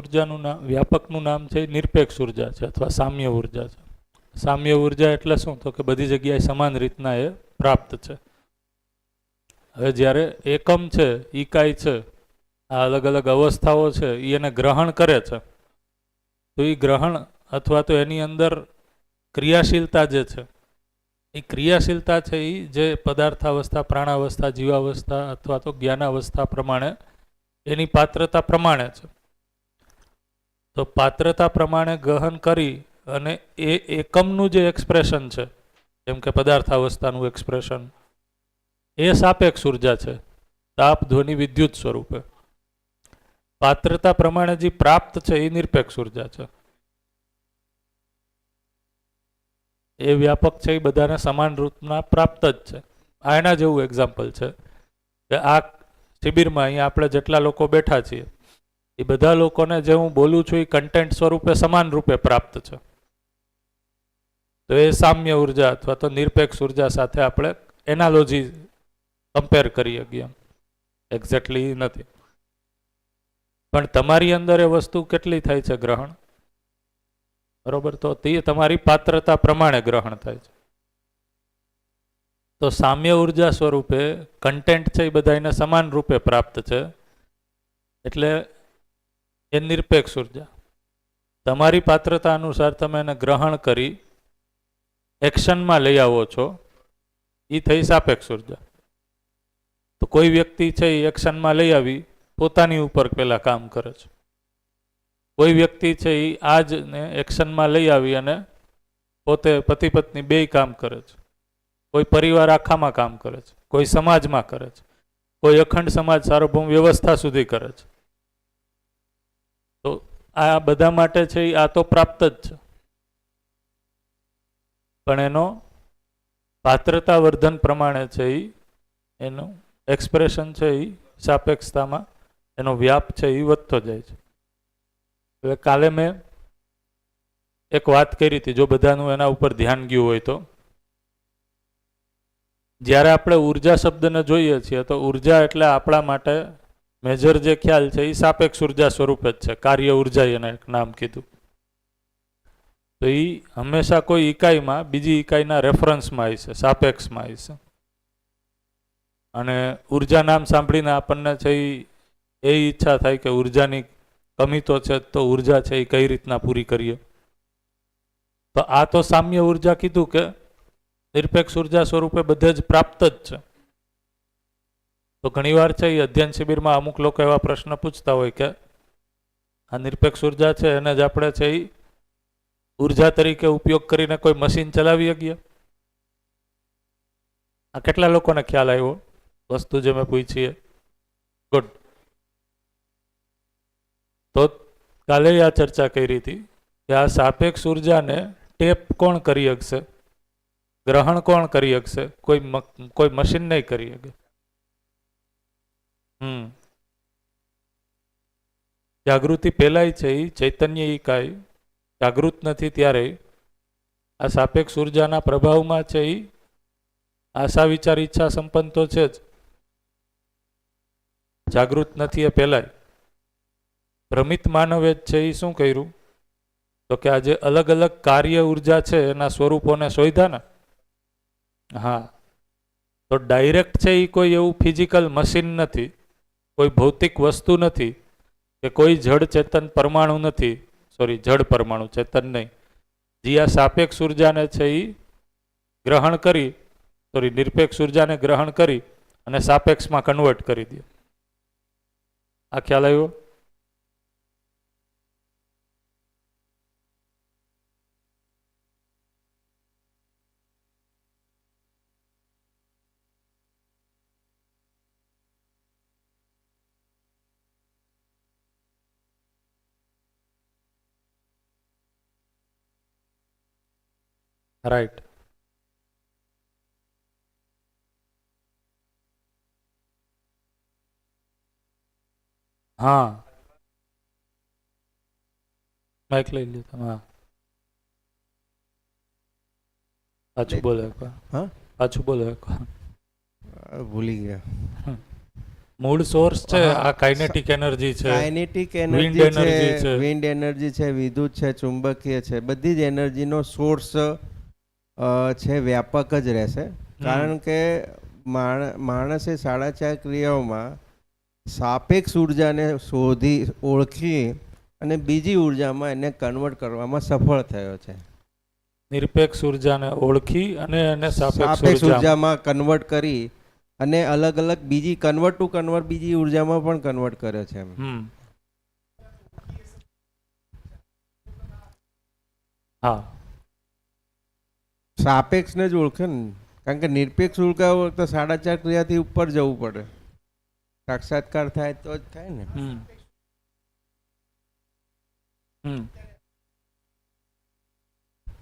ઉર્જાનું નામ, વ્યાપકનું નામ છે નિરપેક્ષ ઉર્જા છે અથવા સામ્ય ઉર્જા છે. સામ્ય ઉર્જા એટલે શું? તો કે બધી જગ્યાએ સમાન રીતના એ પ્રાપ્ત છે. હવે જ્યારે એકમ છે, ઇકાઈ છે, આ અલગ અલગ અવસ્થાઓ છે, એ એને ગ્રહણ કરે છે, તો એ ગ્રહણ અથવા તો એની અંદર ક્રિયાશીલતા જે છે, એ ક્રિયાશીલતા છે એ જે પદાર્થાવસ્થા, પ્રાણાવસ્થા, જીવાવસ્થા અથવા તો જ્ઞાનાવસ્થા પ્રમાણે એની પાત્રતા પ્રમાણે છે. તો પાત્રતા પ્રમાણે ગહન કરી અને એ એકમનું જે એક્સપ્રેશન છે, જેમ કે પદાર્થાવસ્થાનું એક્સપ્રેશન, એ સાપેક્ષ ઉર્જા છે, તાપ, ધ્વનિ, વિદ્યુત સ્વરૂપે. પાત્રતા પ્રમાણે જે પ્રાપ્ત છે એ નિરપેક્ષ ઉર્જા છે. એ વ્યાપક છે, એ બધાને સમાન રૂપના પ્રાપ્ત જ છે. આ એના જેવું એક્ઝામ્પલ છે કે આ શિબિરમાં અહીંયા આપણે જેટલા લોકો બેઠા છીએ એ બધા લોકોને જે હું બોલું છું એ કન્ટેન્ટ સ્વરૂપે સમાન રૂપે પ્રાપ્ત છે. તો એ સામ્ય ઉર્જા અથવા તો નિરપેક્ષ ઉર્જા સાથે આપણે એનાલોજી કમ્પેર કરી શકીએ. એક્ઝેક્ટલી નથી, પણ તમારી અંદર એ વસ્તુ કેટલી થાય છે ગ્રહણ, બરોબર? તો તે તમારી પાત્રતા પ્રમાણે ગ્રહણ થાય છે. તો સામ્ય ઉર્જા સ્વરૂપે કન્ટેન્ટ છે એ બધાને સમાન રૂપે પ્રાપ્ત છે, એટલે એ નિરપેક્ષ ઉર્જા. તમારી પાત્રતા અનુસાર તમે એને ગ્રહણ કરી એક્શનમાં લઈ આવો છો, એ થઈ સાપેક્ષ ઉર્જા. તો કોઈ વ્યક્તિ છે એ એક્શનમાં લઈ આવી પોતાની ઉપર પહેલા કામ કરે છે. કોઈ વ્યક્તિ છે એ આજને એક્શનમાં લઈ આવી અને પોતે પતિ પત્ની બેય કામ કરે છે. કોઈ પરિવાર આખામાં કામ કરે છે, કોઈ સમાજમાં કરે છે, કોઈ અખંડ સમાજ સાર્વભૌમ વ્યવસ્થા સુધી કરે છે. તો આ બધા માટે છે આ તો પ્રાપ્ત જ છે, પણ એનો પાત્રતા વર્ધન પ્રમાણે છે એનું એક્સપ્રેશન છે એ સાપેક્ષતામાં એનો વ્યાપ છે એ વધતો જાય છે. હવે કાલે મેં એક વાત કરી હતી, જો બધાનું એના ઉપર ધ્યાન ગયું હોય તો, જ્યારે આપણે ઉર્જા શબ્દને જોઈએ છીએ તો ઉર્જા એટલે આપણા માટે મેજર જે ખ્યાલ છે એ સાપેક્ષ ઉર્જા સ્વરૂપે જ છે. કાર્ય ઉર્જા એને એક નામ કીધું. તો એ હંમેશા કોઈ ઇકાઈમાં બીજી ઇકાઈના રેફરન્સમાં આવી છે, સાપેક્ષમાં આવી છે. અને ઉર્જા નામ સાંભળીને આપણને છે એ ઈચ્છા થાય કે ઉર્જાની કમી તો છે, તો ઉર્જા છે એ કઈ રીતના પૂરી કરીએ. તો આ તો સામ્ય ઉર્જા કીધું કે નિરપેક્ષ ઉર્જા સ્વરૂપે બધે જ પ્રાપ્ત જ છે. તો ઘણીવાર છે એ અધ્યયન શિબિરમાં અમુક લોકો એવા પ્રશ્ન પૂછતા હોય કે આ નિરપેક્ષ ઉર્જા છે એને જ આપણે છે એ ઉર્જા તરીકે ઉપયોગ કરીને કોઈ મશીન ચલાવી શકીએ? આ કેટલા લોકોને ખ્યાલ આવ્યો વસ્તુ જે મેં પૂછી? ગુડ. તો કાલે આ ચર્ચા કરી હતી કે આ સાપેક્ષ ઉર્જાને ટેપ કોણ કરી શકશે, ગ્રહણ કોણ કરી શકશે? કોઈ મશીન નહીં કરી શકે. જાગૃતિ પહેલાય છે એ ચૈતન્ય ઇકાઈ જાગૃત નથી ત્યારે આ સાપેક્ષ ઉર્જાના પ્રભાવમાં છે એ આશા વિચાર ઈચ્છા સંપન્ન તો છે જ, જાગૃત નથી એ પહેલાય. ભ્રમિત માનવે છે એ શું કર્યું? તો કે આજે અલગ અલગ કાર્ય ઉર્જા છે એના સ્વરૂપોને શોધ્યા ને. હા, તો ડાયરેક્ટ છે એ કોઈ એવું ફિઝિકલ મશીન નથી, કોઈ ભૌતિક વસ્તુ નથી, કે કોઈ જડ ચેતન પરમાણુ નથી. સોરી, જડ પરમાણુ, ચેતન નહીં. જે આ સાપેક્ષ ઉર્જાને છે એ ગ્રહણ કરી, સોરી નિરપેક્ષ ઉર્જાને ગ્રહણ કરી અને સાપેક્ષમાં કન્વર્ટ કરી દે. આ ખ્યાલ આવ્યો? રાઈટ. હા, માઇક લઈ લીધું. હા, પાછું બોલો એકવાર. હા, પાછું બોલો એકવાર. ભૂલી ગયા. મૂળ સોર્સ છે હા, આ કાઇનેટિક એનર્જી છે, કાઇનેટિક વિન્ડ એનર્જી એનર્જી છે, છે. વિન્ડ એનર્જી છે, વિદ્યુત છે, ચુંબકીય છે, બધી જ એનર્જીનો સોર્સ છે વ્યાપક જ રહેશે. કારણ કે માણસે 4.5 ક્રિયાઓમાં સાપેક્ષ ઉર્જાને ઓળખી અને બીજી ઉર્જામાં એને કન્વર્ટ કરવામાં સફળ થયો છે. નિરપેક્ષ ઉર્જાને ઓળખી અને એને સાપેક્ષ ઉર્જામાં ઉર્જામાં કન્વર્ટ કરી અને અલગ અલગ બીજી કન્વર્ટ ટુ કન્વર્ટ બીજી ઉર્જામાં પણ કન્વર્ટ કરે છે. હા, સાપેક્ષને જ ઓળખે ને, કારણ કે નિરપેક્ષ ઉર્જા તો 4.5 ક્રિયાથી ઉપર જવું પડે, સાક્ષાત્કાર થાય તો જ થાય ને.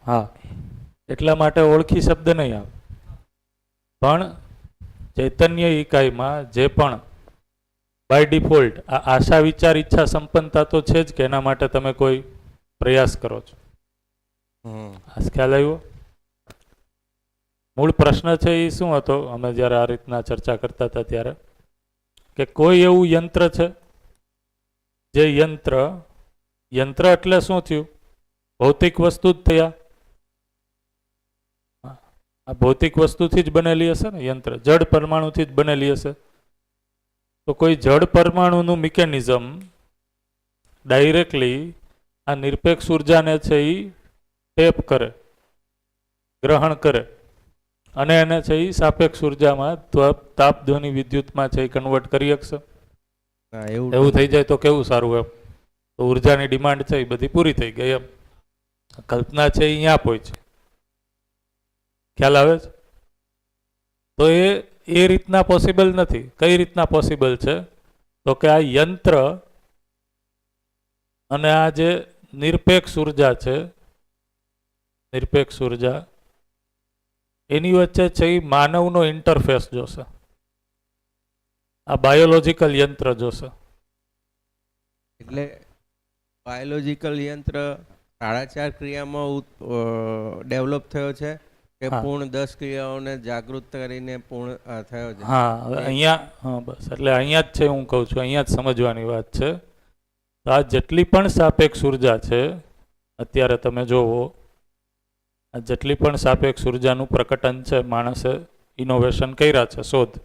હા, એટલા માટે ઓળખી શબ્દ નહીં આવે. પણ ચૈતન્ય ઇકાઈમાં જે પણ બાય ડિફોલ્ટ આ આશા વિચાર ઈચ્છા સંપન્નતા તો છે જ કે એના માટે તમે કોઈ પ્રયાસ કરો છો. આ ખ્યાલ આવ્યો? મૂળ પ્રશ્ન છે એ શું હતો અમે જ્યારે આ રીતના ચર્ચા કરતા હતા ત્યારે, કે કોઈ એવું યંત્ર છે જે યંત્ર એટલે શું થયું? ભૌતિક વસ્તુ જ થયા. આ ભૌતિક વસ્તુથી જ બનેલી હશે ને યંત્ર, જડ પરમાણુથી જ બનેલી હશે. તો કોઈ જડ પરમાણુનું મિકેનિઝમ ડાયરેક્ટલી આ નિરપેક્ષ ઉર્જાને છે એ ટેપ કરે, ગ્રહણ કરે અને એને છે એ સાપેક્ષ ઉર્જામાં તાપ ધ્વનિ વિદ્યુતમાં છે એ કન્વર્ટ કરી શકશે. એવું થઈ જાય તો કેવું સારું એમ. તો ઉર્જાની ડિમાન્ડ છે એ બધી પૂરી થઈ ગઈ એમ. કલ્પના છે એ અહીંયા પહોંચી. ખ્યાલ આવે છે? તો એ રીતના પોસિબલ નથી. કઈ રીતના પોસિબલ છે? તો કે આ યંત્ર અને આ જે નિરપેક્ષ ઉર્જા છે, નિરપેક્ષ ઉર્જા એની વચ્ચે છે એ માનવનો ઇન્ટરફેસ જોશે. આ બાયોલોજિકલ યંત્ર જોશે. એટલે બાયોલોજિકલ યંત્ર 4.5 ક્રિયામાં ડેવલપ થયો છે કે પૂર્ણ 10 ક્રિયાઓને જાગૃત કરીને પૂર્ણ થયો છે? હા, હવે અહીંયા હા બસ એટલે અહીંયા જ છે હું કહું છું, અહીંયા જ સમજવાની વાત છે. આ જેટલી પણ સાપેક્ષ ઉર્જા છે અત્યારે તમે જોવો, આ જેટલી પણ સાપેક્ષ ઉર્જાનું પ્રકટન છે, માણસે ઇનોવેશન કર્યા છે, શોધ,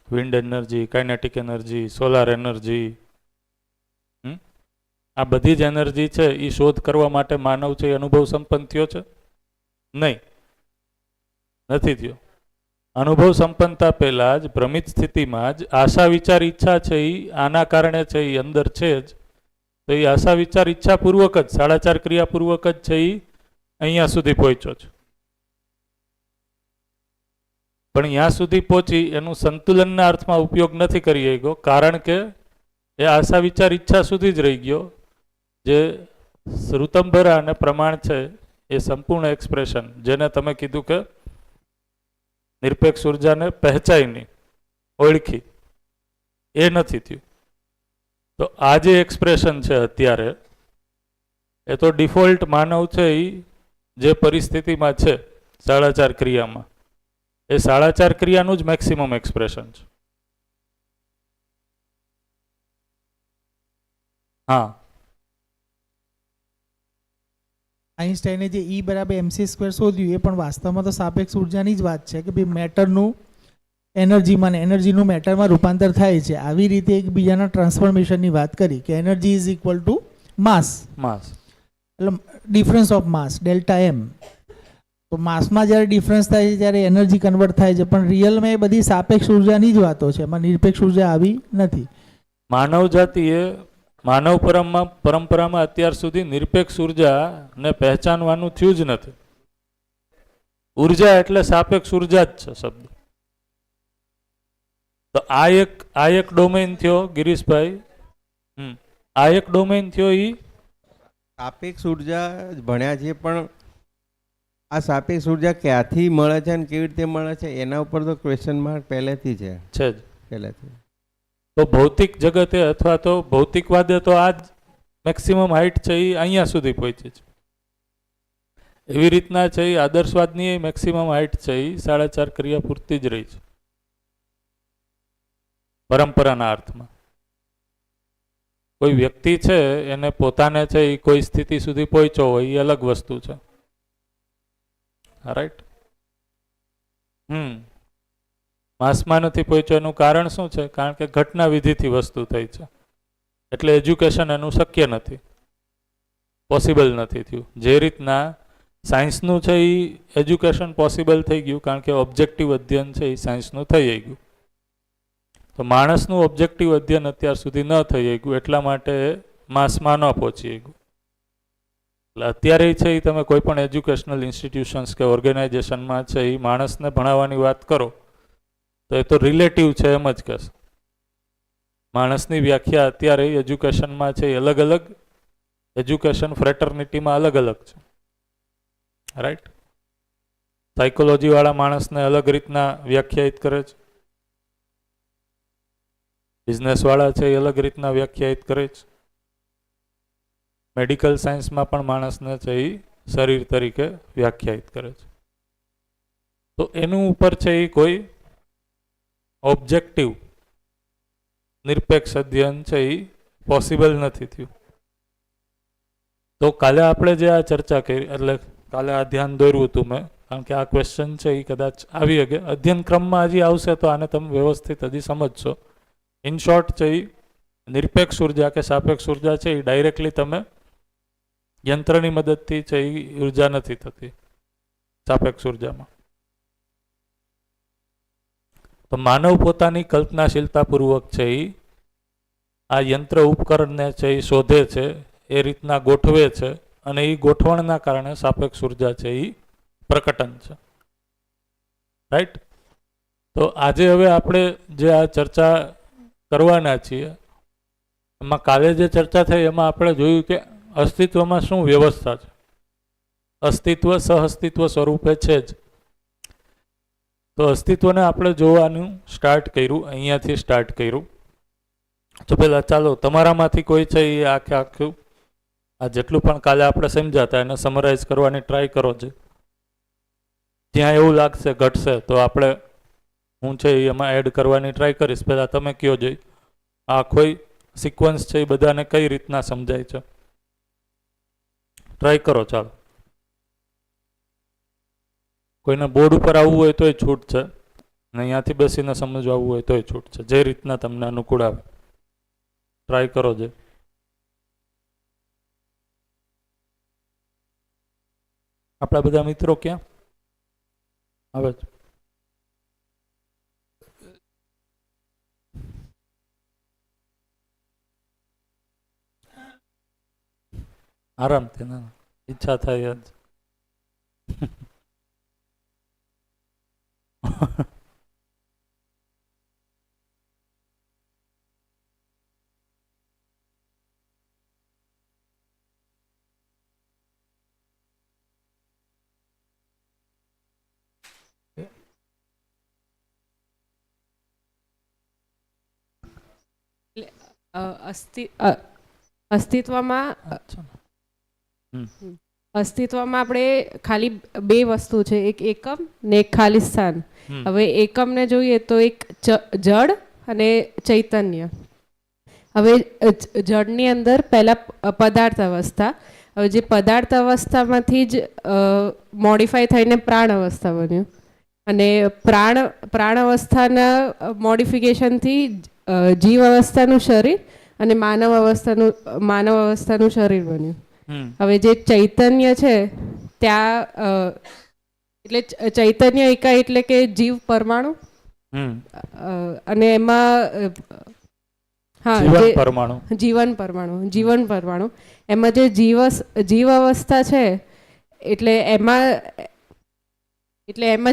wind energy, kinetic energy, solar energy, આ બધી જ એનર્જી છે એ શોધ કરવા માટે માનવ છે એ અનુભવ સંપન્ન થયો છે? નહીં, નથી થયો. અનુભવ સંપન્નતા પહેલા જ ભ્રમિત સ્થિતિમાં જ આશા વિચાર ઈચ્છા છે એ આના કારણે છે એ અંદર છે જ. તો એ આશા વિચાર ઈચ્છા પૂર્વક જ 4.5 ક્રિયા પૂર્વક જ છે એ અહીંયા સુધી પહોંચ્યો છે. પણ અહીંયા સુધી પહોંચી એનું સંતુલનના અર્થમાં ઉપયોગ નથી કરી શક્યો, કારણ કે એ આશા વિચાર ઈચ્છા સુધી જ રહી ગયો. જે શ્રુતંભરા અને પ્રમાણ છે એ સંપૂર્ણ એક્સપ્રેશન, જેને તમે કીધું કે નિરપેક્ષ ઉર્જાને પહેચાની, ઓળખી, એ નથી થયું. તો આ જે એક્સપ્રેશન છે અત્યારે, એ તો ડિફોલ્ટ માનવ છે એ જે પરિસ્થિતિમાં છે 4.5 ક્રિયામાં, એ 4.5 ક્રિયાનું જ મેક્સિમમ એક્સપ્રેશન છે. હા, આઈન્સ્ટાઈને જે E = mc² શોધ્યું એ પણ વાસ્તવમાં તો સાપેક્ષ ઉર્જાની જ વાત છે કે ભાઈ મેટરનું એનર્જીમાં ને એનર્જીનું મેટરમાં રૂપાંતર થાય છે. આવી રીતે એકબીજાના ટ્રાન્સફોર્મેશનની વાત કરી કે energy is equal to mass, એટલે difference of mass delta M. તો માસમાં જ્યારે ડિફરન્સ થાય છે ત્યારે એનર્જી કન્વર્ટ થાય છે, પણ રિયલમાં એ બધી સાપેક્ષ ઉર્જાની જ વાતો છે, એમાં નિરપેક્ષ ઉર્જા આવી નથી. માનવ જાતિએ માનવ પરંપરામાં અત્યાર સુધી નિરપેક્ષ ઉર્જાને પહેચાનવાનું થયું જ નથી. ઉર્જા એટલે સાપેક્ષ ઉર્જા જ છે શબ્દ. તો આ એક ડોમેન થયો ગિરીશભાઈ, આ એક ડોમેન થયો. ઈ સાપેક્ષ ઉર્જા ભણ્યા છે, પણ આ સાપેક્ષ ઉર્જા ક્યાંથી મળે છે અને કેવી રીતે મળે છે એના ઉપર તો ક્વેશ્ચન માર્ક પહેલેથી છે જ પહેલેથી. તો ભૌતિક જગતે અથવા તો ભૌતિકવાદે તો આ જ મેક્સિમમ હાઇટ છે એ અહીંયા સુધી પહોંચી છે. એવી રીતના છે એ આદર્શવાદની મેક્સિમમ હાઇટ છે એ 4.5 ક્રિયા પૂરતી જ રહી છે. પરંપરાના અર્થમાં. કોઈ વ્યક્તિ છે એને પોતાને છે એ કોઈ સ્થિતિ સુધી પહોંચ્યો હોય એ અલગ વસ્તુ છે. રાઈટ. માસમાં નથી પહોંચ્યો એનું કારણ શું છે? કારણ કે ઘટના વિધિથી વસ્તુ થઈ છે, એટલે એજ્યુકેશન એનું શક્ય નથી, પોસિબલ નથી થયું. જે રીતના સાયન્સનું છે એ એજ્યુકેશન પોસિબલ થઈ ગયું કારણ કે ઓબ્જેક્ટિવ અધ્યયન છે એ સાયન્સનું થઈ ગયું. તો માણસનું ઓબ્જેક્ટિવ અધ્યયન અત્યાર સુધી ન થઈ ગયું એટલા માટે માસમાં ન પહોંચી ગયું. એટલે અત્યારે છે એ તમે કોઈ પણ એજ્યુકેશનલ ઇન્સ્ટિટ્યુશન્સ કે ઓર્ગેનાઇઝેશનમાં છે એ માણસને ભણાવવાની વાત કરો તો એ તો રિલેટિવ છે એમ જ કહેશે. માણસની વ્યાખ્યા અત્યારે એજ્યુકેશનમાં છે એ અલગ અલગ એજ્યુકેશન ફ્રેટર્નિટીમાં અલગ અલગ છે. રાઈટ. સાયકોલોજીવાળા માણસને અલગ રીતના વ્યાખ્યાયિત કરે છે, બિઝનેસવાળા છે એ અલગ રીતના વ્યાખ્યાયિત કરે છે, મેડિકલ સાયન્સમાં પણ માણસને છે એ શરીર તરીકે વ્યાખ્યાયિત કરે છે. તો એનું ઉપર છે એ કોઈ ઓબ્જેક્ટિવ નિરપેક્ષ અધ્યયન છે એ પોસિબલ નથી થયું. તો કાલે આપણે જે આ ચર્ચા કરી, એટલે કાલે આ ધ્યાન દોર્યું હતું મેં, કારણ કે આ ક્વેશ્ચન છે એ કદાચ આવી શકે અધ્યયન ક્રમમાં હજી આવશે તો આને તમે વ્યવસ્થિત હજી સમજશો. ઇન શોર્ટ છે એ નિરપેક્ષ ઉર્જા કે સાપેક્ષ ઉર્જા છે એ ડાયરેક્ટલી તમે યંત્રની મદદથી છે એ ઉર્જા નથી થતી સાપેક્ષ ઉર્જામાં. તો માનવ પોતાની કલ્પનાશીલતાપૂર્વક છે એ આ યંત્ર ઉપકરણને છે એ શોધે છે, એ રીતના ગોઠવે છે અને એ ગોઠવણના કારણે સાપેક્ષ ઉર્જા છે એ પ્રકટન છે. રાઈટ. તો આજે હવે આપણે જે આ ચર્ચા કરવાના છીએ એમાં કાલે જે ચર્ચા થઈ એમાં આપણે જોયું કે અસ્તિત્વમાં શું વ્યવસ્થા છે. અસ્તિત્વ સહઅસ્તિત્વ સ્વરૂપે છે જ. તો અસ્તિત્વને આપણે જોવાનું સ્ટાર્ટ કર્યું, અહીંયાથી સ્ટાર્ટ કર્યું. તો પહેલાં ચાલો તમારામાંથી કોઈ છે એ આખું આ જેટલું પણ કાલે આપણે સમજાતા એને સમરાઇઝ કરવાની ટ્રાય કરો છે. જ્યાં એવું લાગશે ઘટશે તો આપણે હું છે એમાં એડ કરવાની ટ્રાય કરીશ. પહેલાં તમે કયો જોઈ આ કોઈ સિક્વન્સ છે એ બધાને કઈ રીતના સમજાય છે ટ્રાય કરો. ચાલો, કોઈને બોર્ડ ઉપર આવવું હોય તોય છૂટ છે અને અહીંયાથી બેસીને સમજવા આવવું હોય તોય છૂટ છે, જે રીતના તમને અનુકૂળ આવે ટ્રાય કરો. જે આપણા બધા મિત્રો ક્યાં આવે છે? આરામથી ના ઈચ્છા થાય જ. અસ્તિત્વમાં આપણે ખાલી બે વસ્તુ છે, એક એકમ ને એક ખાલી સ્થાન. હવે એકમને જોઈએ તો એક જડ અને ચૈતન્ય. હવે જડની અંદર પહેલા પદાર્થ અવસ્થા, હવે જે પદાર્થ અવસ્થામાંથી જ મોડિફાય થઈને પ્રાણ અવસ્થા બન્યું અને પ્રાણ અવસ્થાના મોડિફિકેશનથી જીવ અવસ્થાનું શરીર અને માનવ અવસ્થાનું શરીર બન્યું. હવે જે ચૈતન્ય છે ત્યાં એટલે ચૈતન્ય એકાઈ એટલે કે જીવ પરમાણુ અને એમાં જીવન પરમાણુ એમાં જે જીવ અવસ્થા છે એટલે એમાં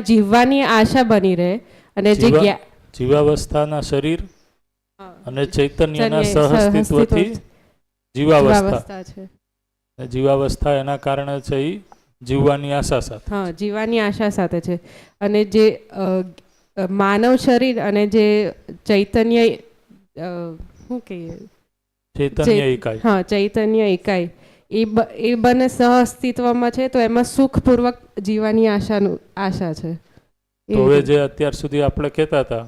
જીવવાની આશા બની રહે અને જે જીવાવસ્થાના શરીર અને ચૈતન્યના સહઅસ્તિત્વથી જીવાવસ્થા છે. જીવાવસ્થા એના કારણે છે એ જીવવાની આશા સાથે. હા, જીવવાની આશા સાથે છે. અને જે માનવ શરીર અને જે ચૈતન્ય શું કહીએ ચૈતન્ય એકાઈ, હા ચૈતન્ય એકાઈ એ બંને સહઅસ્તિત્વમાં છે તો એમાં સુખપૂર્વક જીવવાની આશા છે. તો હવે જે અત્યાર સુધી આપણે કહેતા હતા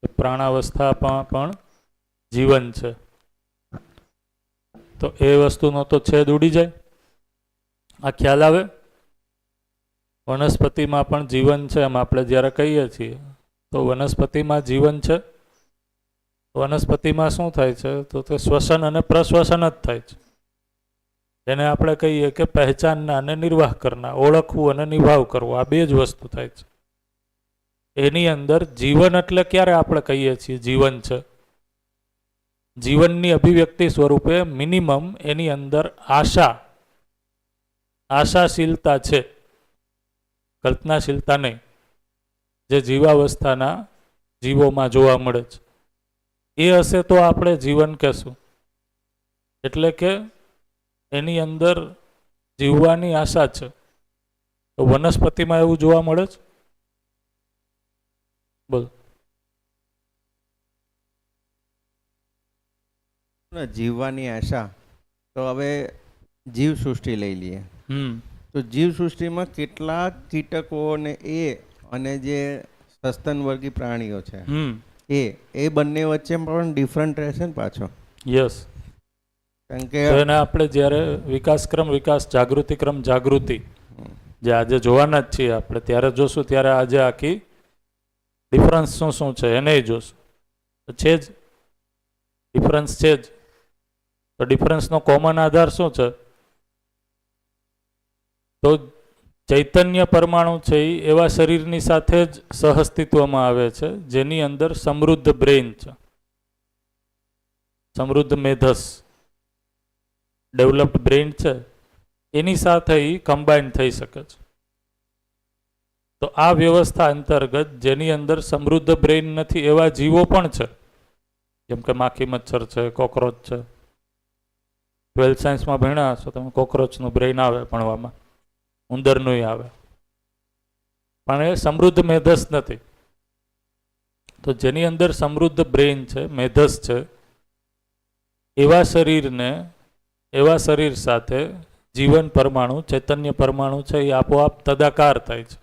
પ્રાણાવસ્થામાં પણ જીવન છે. તો એ વસ્તુનો તો છેદ ઉડી જાય. આ ખ્યાલ આવે? વનસ્પતિમાં પણ જીવન છે એમ આપણે જ્યારે કહીએ છીએ તો વનસ્પતિમાં જીવન છે. વનસ્પતિમાં શું થાય છે તો તે શ્વસન અને પ્રશ્વસન જ થાય છે. એને આપણે કહીએ કે પહેચાનના અને નિર્વાહ કરના, ઓળખવું અને નિભાવ કરવો, આ બે જ વસ્તુ થાય છે. એની અંદર જીવન એટલે ક્યારે આપણે કહીએ છીએ જીવન છે? જીવનની અભિવ્યક્તિ સ્વરૂપે મિનિમમ એની અંદર આશાશીલતા છે, કલ્પનાશીલતા નહીં, જે જીવાવસ્થાના જીવોમાં જોવા મળે છે. એ હશે તો આપણે જીવન કહેશું. એટલે કે એની અંદર જીવવાની આશા છે. તો વનસ્પતિમાં એવું જોવા મળે છે? બોલ. જીવવાની આશા. તો હવે જીવસૃષ્ટિ લઈ લઈએ. તો જીવસૃષ્ટિમાં કેટલાક કીટકો અને જે સસ્તનવર્ગી પ્રાણીઓ છે એ બંને વચ્ચે પણ ડિફરન્ટ રહેશે ને પાછો. યસ. કારણ કે એને આપણે જ્યારે વિકાસક્રમ વિકાસ જાગૃતિક્રમ જાગૃતિ જે આજે જોવાના જ છીએ આપણે, ત્યારે જોશું ત્યારે આજે આખી ડિફરન્સ શું શું છે એને જોશું. છે જ ડિફરન્સ છે જ. તો ડિફરન્સનો કોમન આધાર શું છે? તો ચૈતન્ય પરમાણુ છે એ એવા શરીરની સાથે જ સહઅસ્તિત્વમાં આવે છે જેની અંદર સમૃદ્ધ બ્રેઇન છે, સમૃદ્ધ મેધસ, ડેવલપ્ડ બ્રેઇન છે, એની સાથે એ કમ્બાઈન થઈ શકે છે. તો આ વ્યવસ્થા અંતર્ગત જેની અંદર સમૃદ્ધ બ્રેઇન નથી એવા જીવો પણ છે, જેમ કે માખી મચ્છર છે, કોકરોચ છે. 12th સાયન્સમાં ભણ્યા હશો તમે, કોકરોચનું બ્રેઇન આવે ભણવામાં, ઉંદરનું આવે, પણ એ સમૃદ્ધ મેધસ નથી. તો જેની અંદર સમૃદ્ધ બ્રેઇન છે, મેધસ છે, એવા શરીરને, એવા શરીર સાથે જીવન પરમાણુ, ચૈતન્ય પરમાણુ છે એ આપોઆપ તદાકાર થાય છે.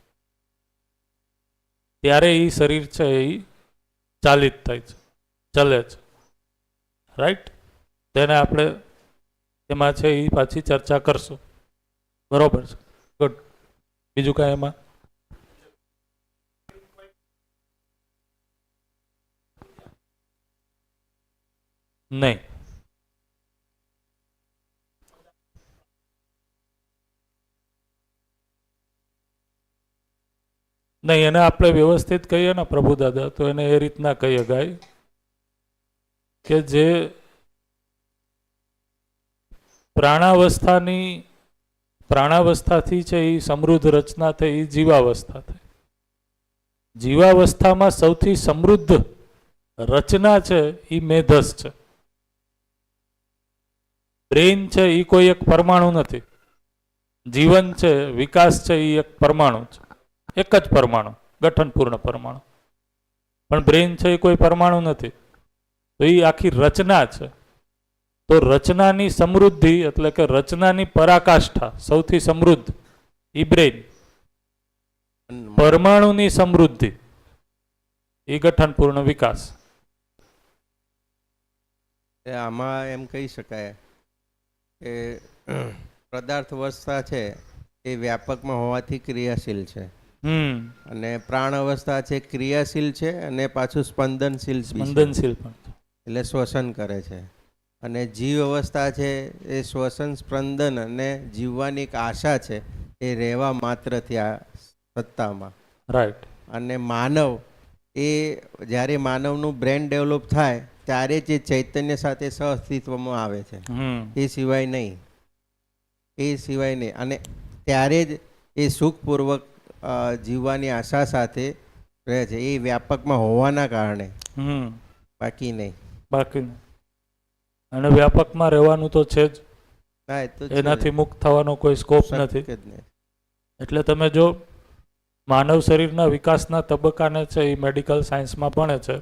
ત્યારે એ શરીર છે એ ચાલિત થાય છે, ચલે છે. રાઈટ? તેને આપણે એમાં છે એ પાછી ચર્ચા કરશું. બરોબર છે. ગુડ. બીજું કાંઈ એમાં? નહીં. નહીં, એને આપણે વ્યવસ્થિત કહીએ ને પ્રભુ દાદા, તો એને એ રીતના કહીએ ગાય કે જે પ્રાણાવસ્થાથી છે એ સમૃદ્ધ રચના થઈ, એ જીવાવસ્થા થઈ. જીવાવસ્થામાં સૌથી સમૃદ્ધ રચના છે એ મેધસ છે. બ્રેઇન છે એ કોઈ એક પરમાણુ નથી. જીવન છે, વિકાસ છે, એ એક પરમાણુ છે, એક જ પરમાણુ, ગઠનપૂર્ણ પરમાણુ. પણ બ્રેઇન છે એ કોઈ પરમાણુ નથી. તો એ આખી રચના છે. તો રચનાની સમૃદ્ધિ એટલે કે રચનાની પરાકાષ્ઠા સૌથી સમૃદ્ધ એ બ્રેઇન. પરમાણુની સમૃદ્ધિ એ ગઠનપૂર્ણ વિકાસ. આમાં એમ કહી શકાય કે પદાર્થ અવસ્થા છે એ વ્યાપકમાં હોવાથી ક્રિયાશીલ છે, અને પ્રાણ અવસ્થા છે ક્રિયાશીલ છે અને પાછું સ્પંદનશીલ પણ એટલે શ્વસન કરે છે. અને જીવ અવસ્થા છે એ શ્વસન, સ્પંદન અને જીવવાની એક આશા છે એ રહેવા માત્રથી આ સત્તામાં. રાઈટ. અને માનવ એ જ્યારે માનવનું બ્રેન ડેવલપ થાય ત્યારે જ એ ચૈતન્ય સાથે સહઅસ્તિત્વમાં આવે છે, એ સિવાય નહીં, એ સિવાય નહીં. અને ત્યારે જ એ સુખપૂર્વક જીવવાની આશા સાથે રહે છે, એ વ્યાપકમાં હોવાના કારણે, બાકી નહીં. બાકી અને વ્યાપકમાં રહેવાનું તો છે જ, હા, એ તો એનાથી મુક્ત થવાનો કોઈ સ્કોપ નથી. એટલે તમે જો માનવ શરીરના વિકાસના તબક્કાને છે એ મેડિકલ સાયન્સમાં ભણે છે,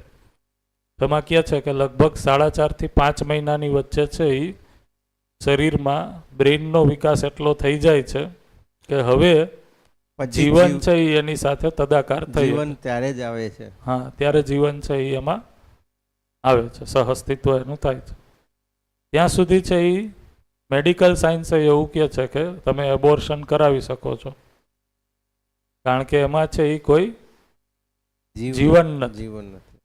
તેમાં કહે છે કે લગભગ 4.5 થી 5 મહિનાની વચ્ચે છે એ શરીરમાં બ્રેઇનનો વિકાસ એટલો થઈ જાય છે કે હવે પછી જીવન છે એ એની સાથે તદાકાર થઈ જીવન ત્યારે જ આવે છે. હા ત્યારે જીવન છે એ એમાં આવે છે, સહઅસ્તિત્વ એનું થાય છે. ત્યાં સુધી છે એ મેડિકલ સાયન્સ એવું કહે છે કે તમે એબોર્શન કરાવી શકો છો, કારણ કે એમાં છે એ કોઈ જીવન નથી. જીવન નથી.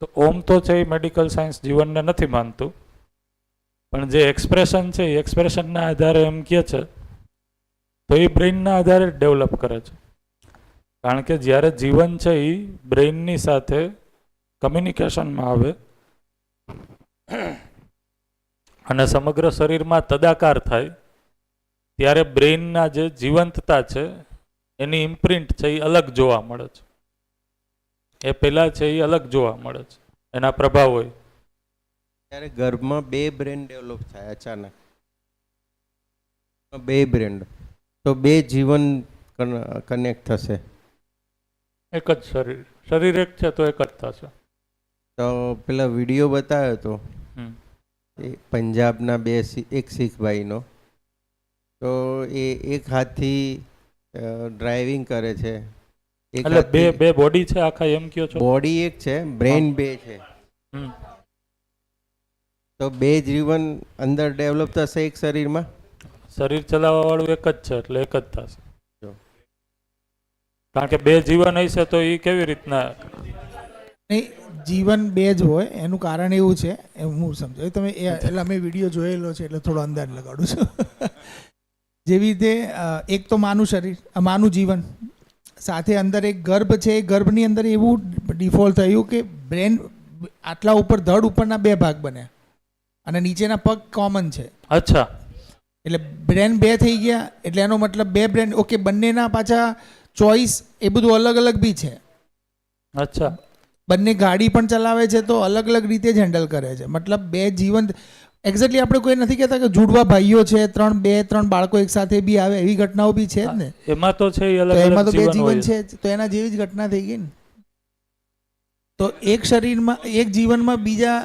તો ઓમ તો છે એ મેડિકલ સાયન્સ જીવનને નથી માનતું, પણ જે એક્સપ્રેશન છે એ એક્સપ્રેશનના આધારે એમ કહે છે, તો એ બ્રેઇનના આધારે ડેવલપ કરે છે. કારણ કે જ્યારે જીવન છે એ બ્રેઇનની સાથે કમ્યુનિકેશનમાં આવે અને સમગ્ર શરીરમાં તદાકાર થાય, ત્યારે બ્રેઇનના જે જીવંતતા છે એની ઇમ્પ્રિન્ટ છે એ અલગ જોવા મળે છે. એ પહેલા છે એ અલગ જોવા મળે છે, એના પ્રભાવ હોય. ત્યારે ગર્ભમાં 2 બ્રેન ડેવલપ થાય અચાનક, 2 બ્રેન, તો 2 જીવન કનેક્ટ થશે. એક જ શરીર એક છે તો એક જ થશે. તો પેલા વિડીયો બતાવ્યો હતો હમ. એ પંજાબના એક શીખ ભાઈનો, તો એ એક હાથથી ડ્રાઇવિંગ કરે છે. એટલે બે બોડી છે આખા, એમ કયો છો? બોડી એક છે, બ્રેન 2 છે. હમ. તો 2 જીવન અંદર ડેવલપ થશે એક શરીરમાં. શરીર ચલાવવા વાળું એક જ છે એટલે એક જ થશે. જો. કારણ કે 2 જીવન હશે તો એ કેવી રીતના? નહીં, જીવન 2 જ હોય. એનું કારણ એવું છે, હું સમજાય તમે એટલે અમે વિડીયો જોયેલો છે એટલે થોડો અંદાજ લગાડું છું. જેવી રીતે એક તો માનું શરીર, માનું જીવન, સાથે અંદર એક ગર્ભ છે. એ ગર્ભની અંદર એવું ડિફોલ્ટ થયું કે બ્રેન આટલા ઉપર ધડ ઉપરના 2 ભાગ બન્યા અને નીચેના પગ કોમન છે. અચ્છા, એટલે બ્રેન 2 થઈ ગયા. એટલે એનો મતલબ 2 બ્રેન, ઓકે, બંનેના પાછા ચોઈસ એ બધું અલગ અલગ બી છે. અચ્છા. બંને ગાડી પણ ચલાવે છે તો અલગ અલગ રીતે જ હેન્ડલ કરે છે. મતલબ 2 જીવન એક્ઝેક્ટલી આપણે કોઈ નથી કહેતા કે જુડવા ભાઈઓ છે, 2-3 બાળકો એક સાથે બી આવે, એવી ઘટનાઓ બી છે જ ને. એમાં તો છે એ તો અલગ એમાં અલગ તો 2 જીવન જીવન હોય. છે તો એના જેવી જ ઘટના થઈ ગઈ ને. તો એક શરીરમાં એક જીવનમાં બીજા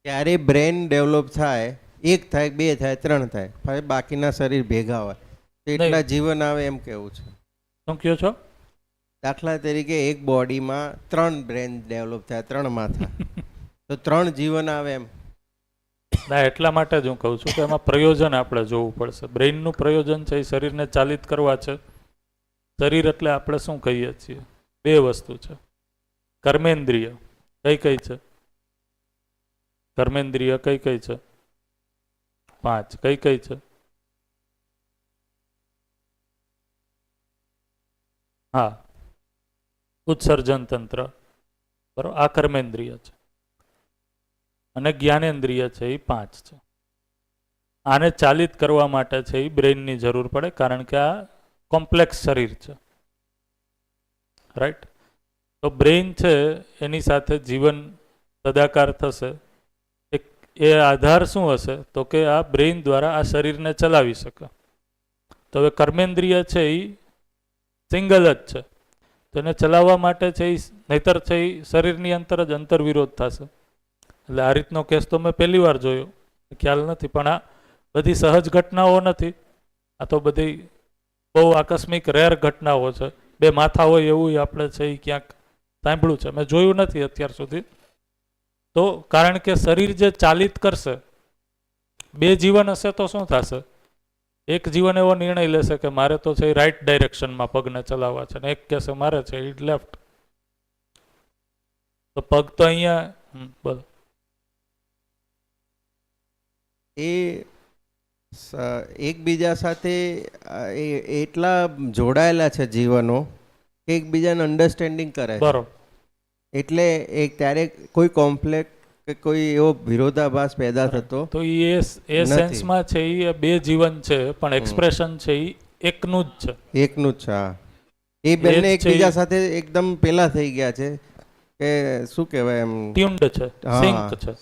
ત્યારે બ્રેન ડેવલપ થાય, 1 થાય, 2 થાય, 3 થાય, પછી બાકીના શરીર ભેગા હોય તો એટલા જીવન આવે એમ કેવું છે. શું કહો છો? દાખલા તરીકે એક બોડીમાં 3 બ્રેન ડેવલપ થાય, 3 માથા, તો 3 જીવન આવે એમ. ના, એટલા માટે જ હું કહું છું કે એમાં પ્રયોજન આપણે જોવું પડશે. બ્રેઇનનું પ્રયોજન છે એ શરીરને ચાલિત કરવા છે. શરીર એટલે આપણે શું કહીએ છીએ? 2 વસ્તુ છે. કર્મેન્દ્રિય કઈ છે? કર્મેન્દ્રિય કઈ છે? 5 કઈ છે? હા, ઉત્સર્જન તંત્ર, બરોબર, આ કર્મેન્દ્રિય છે. અને જ્ઞાનેન્દ્રિય છે એ 5 છે. આને ચાલિત કરવા માટે છે એ બ્રેઇનની જરૂર પડે, કારણ કે આ કોમ્પ્લેક્સ શરીર છે. રાઈટ? તો બ્રેઇન છે એની સાથે જીવન તદાકાર થશે. એ આધાર શું હશે? તો કે આ બ્રેઇન દ્વારા આ શરીરને ચલાવી શકે. તો હવે કર્મેન્દ્રિય છે એ સિંગલ જ છે, તો એને ચલાવવા માટે છે એ નહીતર છે એ શરીરની અંતર જ અંતર વિરોધ થશે. એટલે આ રીતનો કેસ તો મેં પહેલી વાર જોયો, ખ્યાલ નથી. પણ આ બધી સહજ ઘટનાઓ નથી, આ તો બધી બહુ આકસ્મિક રેર ઘટનાઓ છે. 2 માથા હોય એવું આપણે છે એ ક્યાંક સાંભળ્યું છે, મેં જોયું નથી અત્યાર સુધી. તો કારણ કે શરીર જે ચાલિત કરશે, 2 જીવન હશે તો શું થશે? એક જીવન એવો નિર્ણય લેશે કે મારે તો છે રાઈટ ડાયરેક્શનમાં પગને ચલાવવા છે, ને એક કહેશે મારે છે એ લેફ્ટ. તો પગ તો અહીંયા બોલો એ એકબીજા સાથે એટલા જોડાયેલા છે જીવનો કે એકબીજાને અન્ડરસ્ટેન્ડિંગ કરે છે. બરોબર. એટલે એક ત્યારે કોઈ કોમ્પ્લેક્સ કે કોઈ એવો વિરોધાભાસ પેદા થતો તો એ સેન્સમાં છે એ 2 જીવન છે, પણ એક્સપ્રેશન છે એ એકનું જ છે. એકનું જ છે. હા, એ બંને એકબીજા સાથે એકદમ પેલા થઈ ગયા છે કે શું કહેવાય, એમ ટ્યુન્ડ છે, સિંક છે,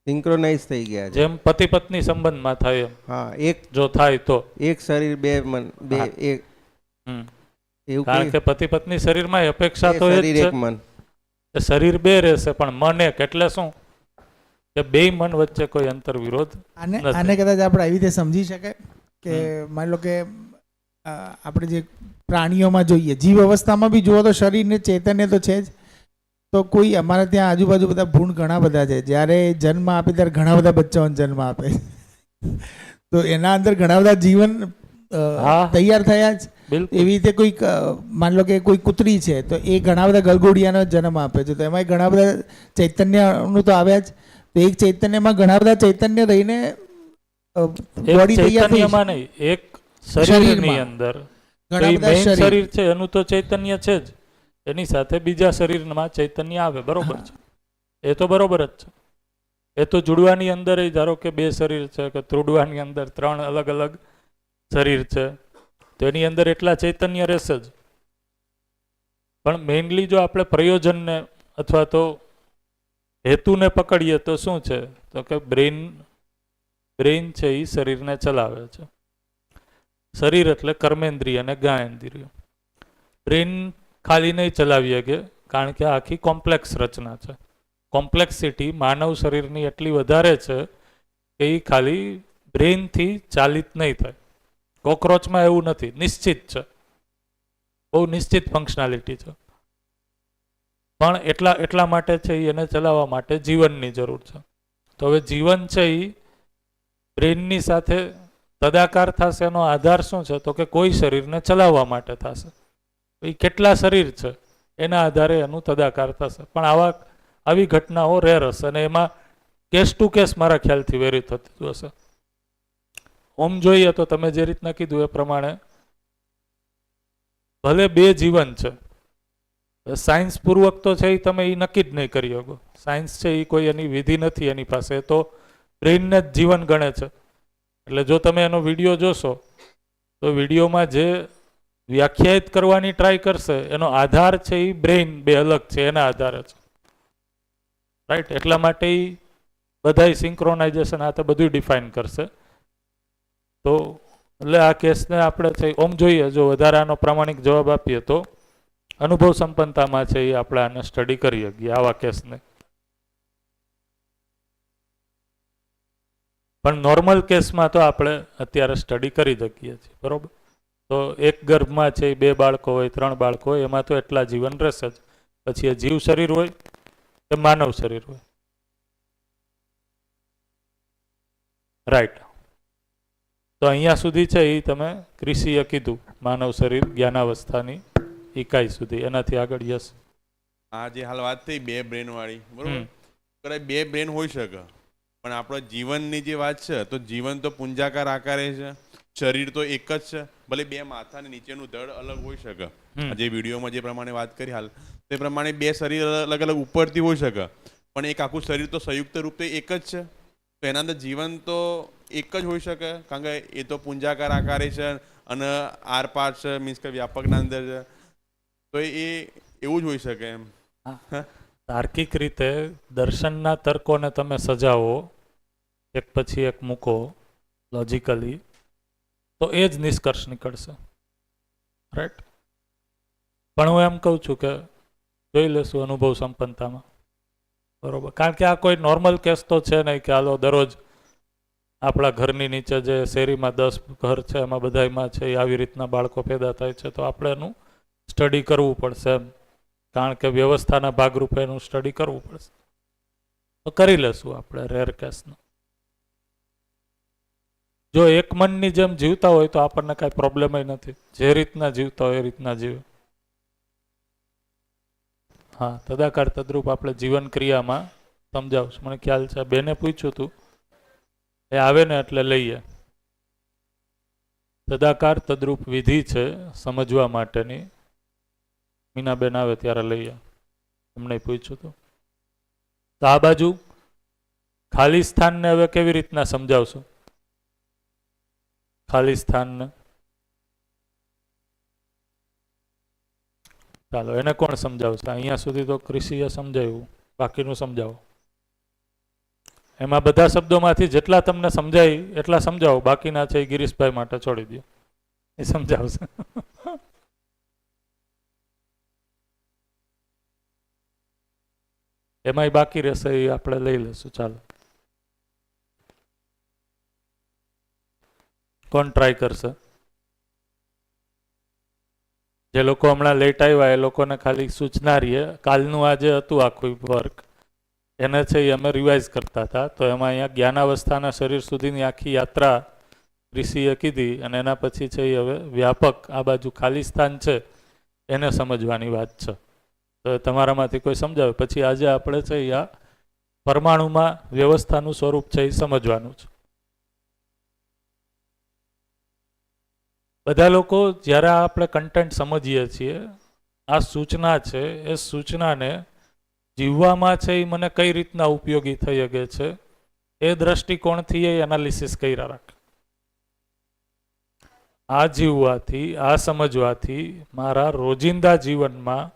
સિંક્રોનાઇઝ થઈ ગયા છે. જેમ પતિ પત્ની સંબંધમાં થાય એમ. હા, એક જો થાય તો એક શરીર 2 મન, 2 એક એવું. કારણ કે પતિ પત્ની શરીરમાં અપેક્ષા તો એ જ શરીર છે. એક મન, શરીર 2 રહેશે પણ મન એક. એટલે શું કે 2 મન વચ્ચે કોઈ અંતર વિરોધ આને કદાચ આપણે આવી રીતે સમજી શકાય કે માની લો કે આપણે જે પ્રાણીઓમાં જોઈએ, જીવ અવસ્થામાં બી જુઓ તો શરીરને ચૈતન્ય તો છે જ. તો કોઈ અમારા ત્યાં આજુબાજુ બધા ભૂંડ ઘણા બધા છે, જ્યારે જન્મ આપે ત્યારે ઘણા બધા બચ્ચાઓને જન્મ આપે. તો એના અંદર ઘણા બધા જીવન હા. તૈયાર થયા જ. બિલકુલ. એવી રીતે કોઈક માન લો કે કોઈ કૂતરી છે તો એ ઘણા બધા ગલગોડિયાનો જન્મ આપે છે, તો એમાં ઘણા બધા ચૈતન્યનું તો આવ્યા જ. તો એક ચૈતન્યમાં ઘણા બધા ચૈતન્ય રહીને એક બોડી તૈયાર થઈ ચૈતન્યમાં નહીં, એક શરીરની શરીરમાં. અંદર ઘણા બધા મેઇન શરીર. શરીર છે એનું તો ચૈતન્ય છે જ, એની સાથે બીજા શરીરમાં ચૈતન્ય આવે. બરોબર છે, એ તો બરોબર જ છે. એ તો જુડવાની અંદર ધારો કે 2 શરીર છે, કે ત્રુડવાની અંદર 3 અલગ અલગ શરીર છે, તો એની અંદર એટલા ચૈતન્ય રહેશે જ. પણ મેઇનલી જો આપણે પ્રયોજનને અથવા તો હેતુને પકડીએ તો શું છે, તો કે બ્રેઇન છે એ શરીરને ચલાવે છે. શરીર એટલે કર્મેન્દ્રિય અને જ્ઞાનેન્દ્રિય. બ્રેઇન ખાલી નહીં ચલાવી શકે, કારણ કે આખી કોમ્પ્લેક્સ રચના છે. કોમ્પ્લેક્સિટી માનવ શરીરની એટલી વધારે છે કે એ ખાલી બ્રેઇનથી ચાલિત નહીં થાય. કોકરોચમાં એવું નથી, નિશ્ચિત છે, બહુ નિશ્ચિત ફંક્શનાલિટી છે. પણ એટલા માટે છે એને ચલાવવા માટે જીવનની જરૂર છે. તો હવે જીવન છે એ બ્રેઇનની સાથે તદાકાર થશે. એનો આધાર શું છે, તો કે કોઈ શરીરને ચલાવવા માટે થશે. એ કેટલા શરીર છે એના આધારે એનું તદાકાર થશે. પણ આવી ઘટનાઓ રેર હશે, અને એમાં કેસ ટુ કેસ મારા ખ્યાલથી વેરી થતું હશે. ઓમ જોઈએ તો તમે જે રીતના કીધું એ પ્રમાણે ભલે 2 જીવન છે, સાયન્સ પૂર્વક તો છે એ તમે એ નક્કી જ નહીં કરી શકો. સાયન્સ છે એ કોઈ એની વિધિ નથી એની પાસે, તો બ્રેઇનને જ જીવન ગણે છે. એટલે જો તમે એનો વિડીયો જોશો તો વિડીયોમાં જે વ્યાખ્યાયિત કરવાની ટ્રાય કરશે એનો આધાર છે એ બ્રેઇન 2 અલગ છે એના આધારે છે. રાઈટ? એટલા માટે એ બધાય સિંક્રોનાઇઝેશન આ તો બધું ડિફાઇન કરશે. તો એટલે આ કેસને આપણે છે ઓમ જોઈએ, જો વધારે આનો પ્રામાણિક જવાબ આપીએ તો અનુભવ સંપન્નતામાં છે એ આપણે આને સ્ટડી કરી શકીએ આવા કેસને. પણ નોર્મલ કેસમાં તો આપણે અત્યારે સ્ટડી કરી શકીએ છીએ. બરોબર? તો એક ગર્ભમાં છે 2 બાળકો હોય, 3 બાળકો હોય, એમાં તો એટલા જીવન રહેશે જ. પછી એ જીવ શરીર હોય કે માનવ શરીર હોય. રાઈટ? તો અહીંયા સુધી છે એ તમે ક્રિશીએ કીધું માનવ શરીર જ્ઞાનાવસ્થાની ઇકાઈ સુધી. એનાથી આગળ યસ. આ જે હાલ વાત થઈ 2 બ્રેન વાળી, બરોબર? કદાચ 2 બ્રેન હોઈ શકે, પણ આપણો જીવનની જે વાત છે તો જીવન તો પુંજાકાર આકારે છે. શરીર તો એક જ છે, ભલે 2 માથા ને નીચેનું ધડ અલગ હોઈ શકે. જે વિડીયોમાં જે પ્રમાણે વાત કરી હાલ તે પ્રમાણે 2 શરીર અલગ અલગ ઉપરથી હોઈ શકે, પણ એક આખું શરીર તો સંયુક્ત રૂપે એક જ છે. તો એના અંદર જીવન તો એક જ હોઈ શકે, કારણ કે એ તો પુંજાકાર આકારે છે અને આરપાર છે, મીન્સ કે વ્યાપકના અંદર છે. તો એ એવું જ હોઈ શકે એમ. તાર્કિક રીતે દર્શનના તર્કોને તમે સજાવો, એક પછી એક મૂકો લોજિકલી, તો એ જ નિષ્કર્ષ નીકળશે. રાઈટ? પણ હું એમ કહું છું કે જોઈ લેશું અનુભવ સંપન્નતામાં. બરોબર? કારણ કે આ કોઈ નોર્મલ કેસ તો છે નહીં કે હાલો દરરોજ આપણા ઘરની નીચે જે શેરીમાં 10 ઘર છે એમાં બધામાં છે એ આવી રીતના બાળકો પેદા થાય છે. તો આપણે એનું સ્ટડી કરવું પડશે એમ, કારણ કે વ્યવસ્થાના ભાગરૂપે એનું સ્ટડી કરવું પડશે. તો કરી લેશું આપણે રેર કેસનું. જો એક મનની જેમ જીવતા હોય તો આપણને કાંઈ પ્રોબ્લેમ નથી. જે રીતના જીવતા હોય એ રીતના જીવે. હા, તદાકાર તદ્રુપ આપણે જીવન ક્રિયામાં સમજાવશું. મને ખ્યાલ છે બેને પૂછ્યું હતું, એ આવે ને એટલે લઈએ. તદાકાર તદ્રુપ વિધિ છે સમજવા માટેની, મીનાબેન આવે ત્યારે લઈએ. એમને પૂછ્યું હતું. તો આ બાજુ ખાલી સ્થાનને હવે કેવી રીતના સમજાવશું? ખાલી સ્થાનને ચાલો એને કોણ સમજાવશે? અહીંયા સુધી તો ક્રિશીએ સમજાવ્યું, બાકીનું સમજાવો. એમાં બધા શબ્દોમાંથી જેટલા તમને સમજાય એટલા સમજાવો, બાકીના છે એ ગિરીશભાઈ માટે છોડી દો, એ સમજાવશે. એમાંય બાકી રહેશે એ આપણે લઈ લેશું. ચાલો, કોણ ટ્રાય કરશે? જે લોકો હમણાં લેટ આવ્યા એ લોકોને ખાલી સૂચના રહીએ, કાલનું આજે હતું આખું વર્ક, એને છે એ અમે રિવાઇઝ કરતા હતા. તો એમાં અહીંયા જ્ઞાનાવસ્થાના શરીર સુધીની આખી યાત્રા ઋષિએ કીધી, અને એના પછી છે એ હવે વ્યાપક આ બાજુ ખાલી સ્થાન છે એને સમજવાની વાત છે. તો તમારામાંથી કોઈ સમજાવે પછી આજે આપણે છે એ આ પરમાણુમાં વ્યવસ્થાનું સ્વરૂપ છે એ સમજવાનું છે. બધા લોકો જ્યારે આપણે કન્ટેન્ટ સમજીએ છીએ, આ સૂચના છે એ સૂચનાને જીવવામાં છે એ મને કઈ રીતના ઉપયોગી થઈ શકે છે એ દ્રષ્ટિકોણથી એ એનાલિસિસ કર્યા રાખે. આ જીવવાથી, આ સમજવાથી મારા રોજિંદા જીવનમાં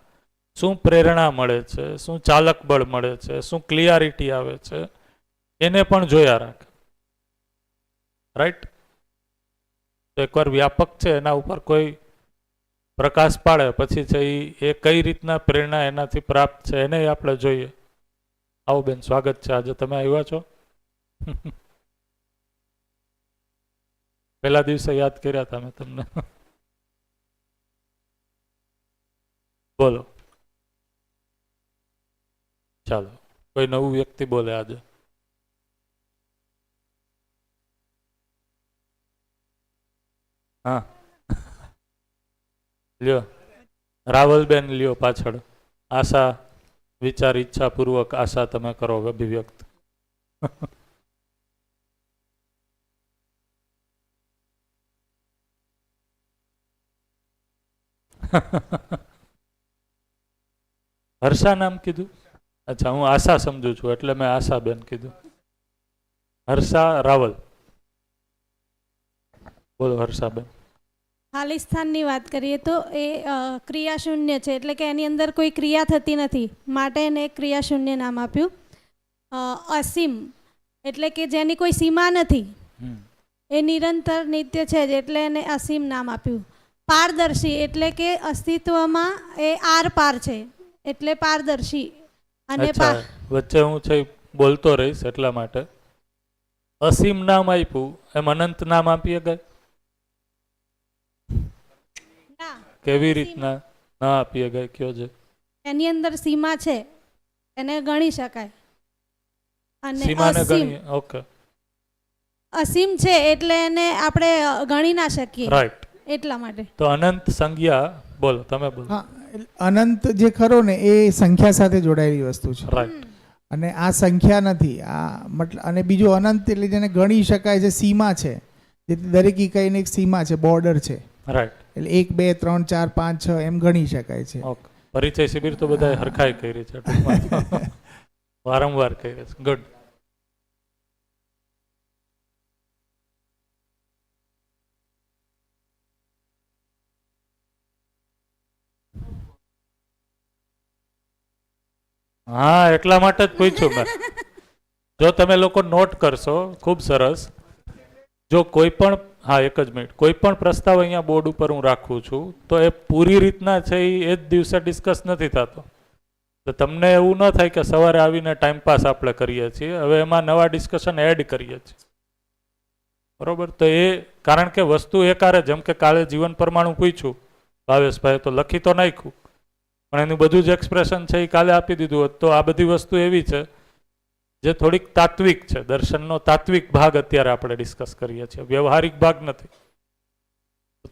શું પ્રેરણા મળે છે, શું ચાલક બળ મળે છે, શું ક્લિયરિટી આવે છે, એને પણ જોયા રાખે. રાઈટ? તો એકવાર વ્યાપક છે એના ઉપર કોઈ પ્રકાશ પાડે પછી છે એ કઈ રીતના પ્રેરણા એનાથી પ્રાપ્ત છે એને આપણે જોઈએ. આવો બેન, સ્વાગત છે. આજે તમે આવ્યા છો. પહેલા દિવસે યાદ કર્યા હતા મેં તમને. બોલો, ચાલો કોઈ નવું વ્યક્તિ બોલે આજે. હા, લ્યો રાવલબેન, લ્યો પાછળ. આશા, વિચાર, ઈચ્છા પૂર્વક આશા તમે કરો અભિવ્યક્ત. હર્ષા નામ કીધું? અચ્છા, હું આશા સમજુ છું એટલે મેં આશાબેન કીધું. હર્ષા રાવલ, બોલો હર્ષાબેન. ખાલી સ્થાનની વાત કરીએ તો એ ક્રિયા શૂન્ય છે, એટલે કે એની અંદર કોઈ ક્રિયા થતી નથી, માટે એને ક્રિયા શૂન્ય નામ આપ્યું. અસીમ એટલે કે જેની કોઈ સીમા નથી, એ નિરંતર નિત્ય છે જ, એટલે એને અસીમ નામ આપ્યું. પારદર્શી એટલે કે અસ્તિત્વમાં એ આર પાર છે, એટલે પારદર્શી. અને વચ્ચે હું છે બોલતો રહીશ એટલા માટે. અસીમ નામ આપ્યું એમ અનંત નામ આપીએ ગઈ? કેવી રીતના ના આપીએ ગઈ કયો છે? એની અંદર સીમા છે, એને ગણી શકાય. અને સીમાને અસીમ, ગણીએ, ઓકે. અસીમ છે એટલે એને આપણે ગણી ના શકીએ, રાઈટ. એટલા માટે. તો અનંત સંજ્ઞા, બોલો તમે બોલો. હા, અનંત જે ખરો ને એ સંખ્યા સાથે જોડાયેલી વસ્તુ છે, રાઈટ. અને આ સંખ્યા નથી. આ મતલબ, અને બીજું અનંત એટલે જેને ગણી શકાય છે, સીમા છે, જેથી દરેક ઇકાઈની એક સીમા છે, બોર્ડર છે. રાઈટ. એટલે 1 2 3 4 5 6 એમ ગણી શકાય છે. ઓકે. પરિચય શિબિર તો બધાએ હરખાઈ કરી છે ટૂંકમાં. વારંવાર કરી છે. ગુડ. હા, એટલા માટે જ પૂછ્યું મેં. જો તમે લોકો નોટ કરશો, ખૂબ સરસ. જો કોઈ પણ, હા એક જ મિનિટ, કોઈ પણ પ્રસ્તાવ અહીંયા બોર્ડ ઉપર હું રાખું છું તો એ પૂરી રીતના છે એ જ દિવસે ડિસ્કસ નથી થતો. તો તમને એવું ન થાય કે સવારે આવીને ટાઈમ પાસ આપણે કરીએ છીએ, હવે એમાં નવા ડિસ્કશન એડ કરીએ છીએ. બરોબર? તો એ કારણ કે વસ્તુ એકારે, જેમ કે કાલે જીવન પરમાણુ પૂછ્યું ભાવેશભાઈ, તો લખી તો નાખ્યું પણ એનું બધું જ એક્સપ્રેશન છે એ કાલે આપી દીધું હોત. તો આ બધી વસ્તુ એવી છે જે થોડીક તાત્વિક છે. દર્શનનો તાત્વિક ભાગ અત્યારે આપણે ડિસ્કસ કરીએ છીએ, વ્યવહારિક ભાગ નથી.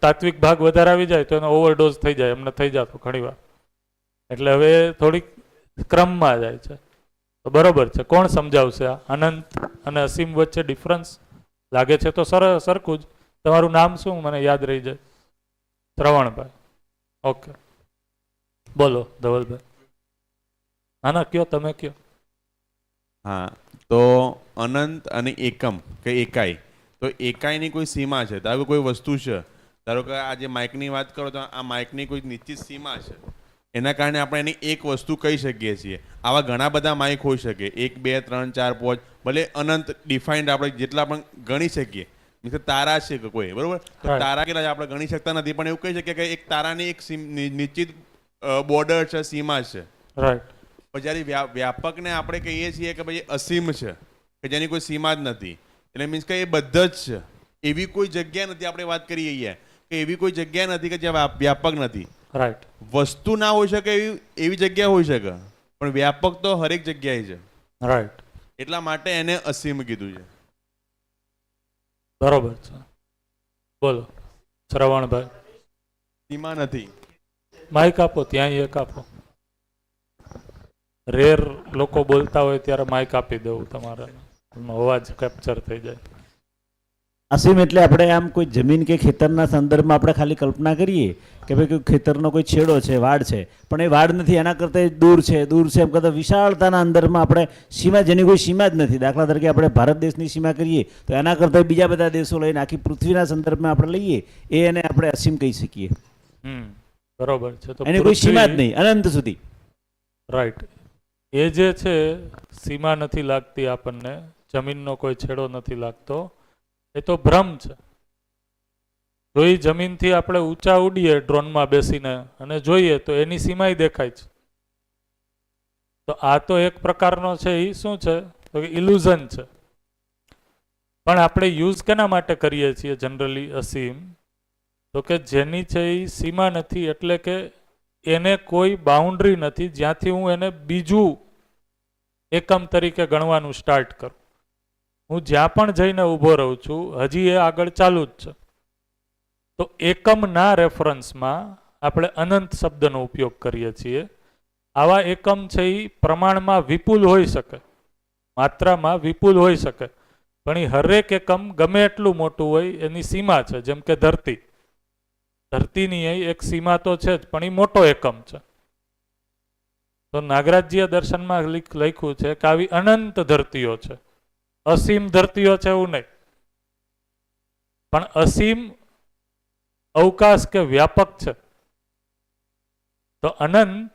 તાત્વિક ભાગ વધારે આવી જાય તો એનો ઓવરડોઝ થઈ જાય, એમને થઈ જતો ઘણીવાર. એટલે હવે થોડીક ક્રમમાં જાય છે. તો બરોબર છે. કોણ સમજાવશે આ અનંત અને અસીમ વચ્ચે ડિફરન્સ? લાગે છે તો સરખું જ. તમારું નામ શું મને યાદ રહી જાય? શ્રવણભાઈ. ઓકે, બોલો ધવલભાઈ. ના ના, કયો તમે કયો. હા, તો અનંત અને એકમ કે એકાઈ, તો એકાઈની કોઈ સીમા છે. ધારો કે કોઈ વસ્તુ છે, ધારો કે આજે માઇકની વાત કરો તો આ માઇકની કોઈ નિશ્ચિત સીમા છે, એના કારણે આપણે એની એક વસ્તુ કહી શકીએ છીએ. આવા ઘણા બધા માઇક હોઈ શકે, 1 2 3 4 5, ભલે અનંત ડિફાઇન્ડ આપણે જેટલા પણ ગણી શકીએ. મીન્સ તારા છે કે કોઈ, બરોબર? તો તારા કેટલા આપણે ગણી શકતા નથી, પણ એવું કહી શકીએ કે એક તારાની એક નિશ્ચિત બોર્ડર છે, સીમા છે. રાઈટ. પણ જ્યારે વ્યાપકને આપણે કહીએ છીએ કે ભાઈ અસીમ છે, કે જેની કોઈ સીમા જ નથી, એટલે મીન્સ કે એ બધા જ છે. એવી કોઈ જગ્યા નથી, આપણે વાત કરીએ અહીંયા કે એવી કોઈ જગ્યા નથી કે જ્યાં વ્યાપક નથી. રાઈટ. વસ્તુ ના હોઈ શકે એવી જગ્યા હોઈ શકે, પણ વ્યાપક તો હરેક જગ્યાએ છે. રાઈટ. એટલા માટે એને અસીમ કીધું છે. બરોબર છે. બોલો શ્રવણભાઈ. સીમા નથી. માઇક આપો, ત્યાં એક આપો. રેર લોકો બોલતા હોય ત્યારે માઇક આપી દેવું તમારે, અવાજ કેપ્ચર થઈ જાય. અસીમ એટલે આપણે આમ કોઈ જમીન કે ખેતરના સંદર્ભમાં આપણે ખાલી કલ્પના કરીએ કે ભાઈ કોઈ ખેતરનો કોઈ છેડો છે, વાડ છે, પણ એ વાડ નથી, એના કરતાં દૂર છે એમ કરતાં વિશાળતાના અંદરમાં આપણે સીમા, જેની કોઈ સીમા જ નથી. દાખલા તરીકે આપણે ભારત દેશની સીમા કરીએ તો એના કરતાં બીજા બધા દેશો લઈને આખી પૃથ્વીના સંદર્ભમાં આપણે લઈએ, એને આપણે અસીમ કહી શકીએ. બરોબર છે. તો એની કોઈ સીમા જ નહીં, અનંત સુધી. રાઈટ. એ જે છે સીમા નથી લાગતી આપણને, જમીનનો કોઈ છેડો નથી લાગતો, એ તો ભ્રમ છે. જો એ જમીનથી આપણે ઊંચા ઉડીએ ડ્રોનમાં બેસીને અને જોઈએ તો એની સીમાય દેખાય છે. તો આ તો એક પ્રકારનો છે, એ શું છે તો કે ઇલ્યુઝન છે. પણ આપણે યુઝ કેના માટે કરીએ છીએ જનરલી અસીમ? તો કે જેની છે એ સીમા નથી, એટલે કે એને કોઈ બાઉન્ડ્રી નથી જ્યાંથી હું એને બીજું એકમ તરીકે ગણવાનું સ્ટાર્ટ કરું. હું જ્યાં પણ જઈને ઊભો રહું છું, હજી એ આગળ ચાલુ જ છે. તો એકમના રેફરન્સમાં આપણે અનંત શબ્દનો ઉપયોગ કરીએ છીએ. આવા એકમ છે એ પ્રમાણમાં વિપુલ હોઈ શકે, માત્રામાં વિપુલ હોઈ શકે, પણ એ હરેક એકમ ગમે એટલું મોટું હોય એની સીમા છે. જેમ કે ધરતી, ધરતીની એક સીમા તો છે જ, પણ એ મોટો એકમ છે. તો નાગરાજજીએ દર્શનમાં લખ્યું છે કે આવી અનંત ધરતીઓ છે, અસીમ ધરતીઓ છે એવું નહીં. પણ અસીમ અવકાશ કે વ્યાપક છે. તો અનંત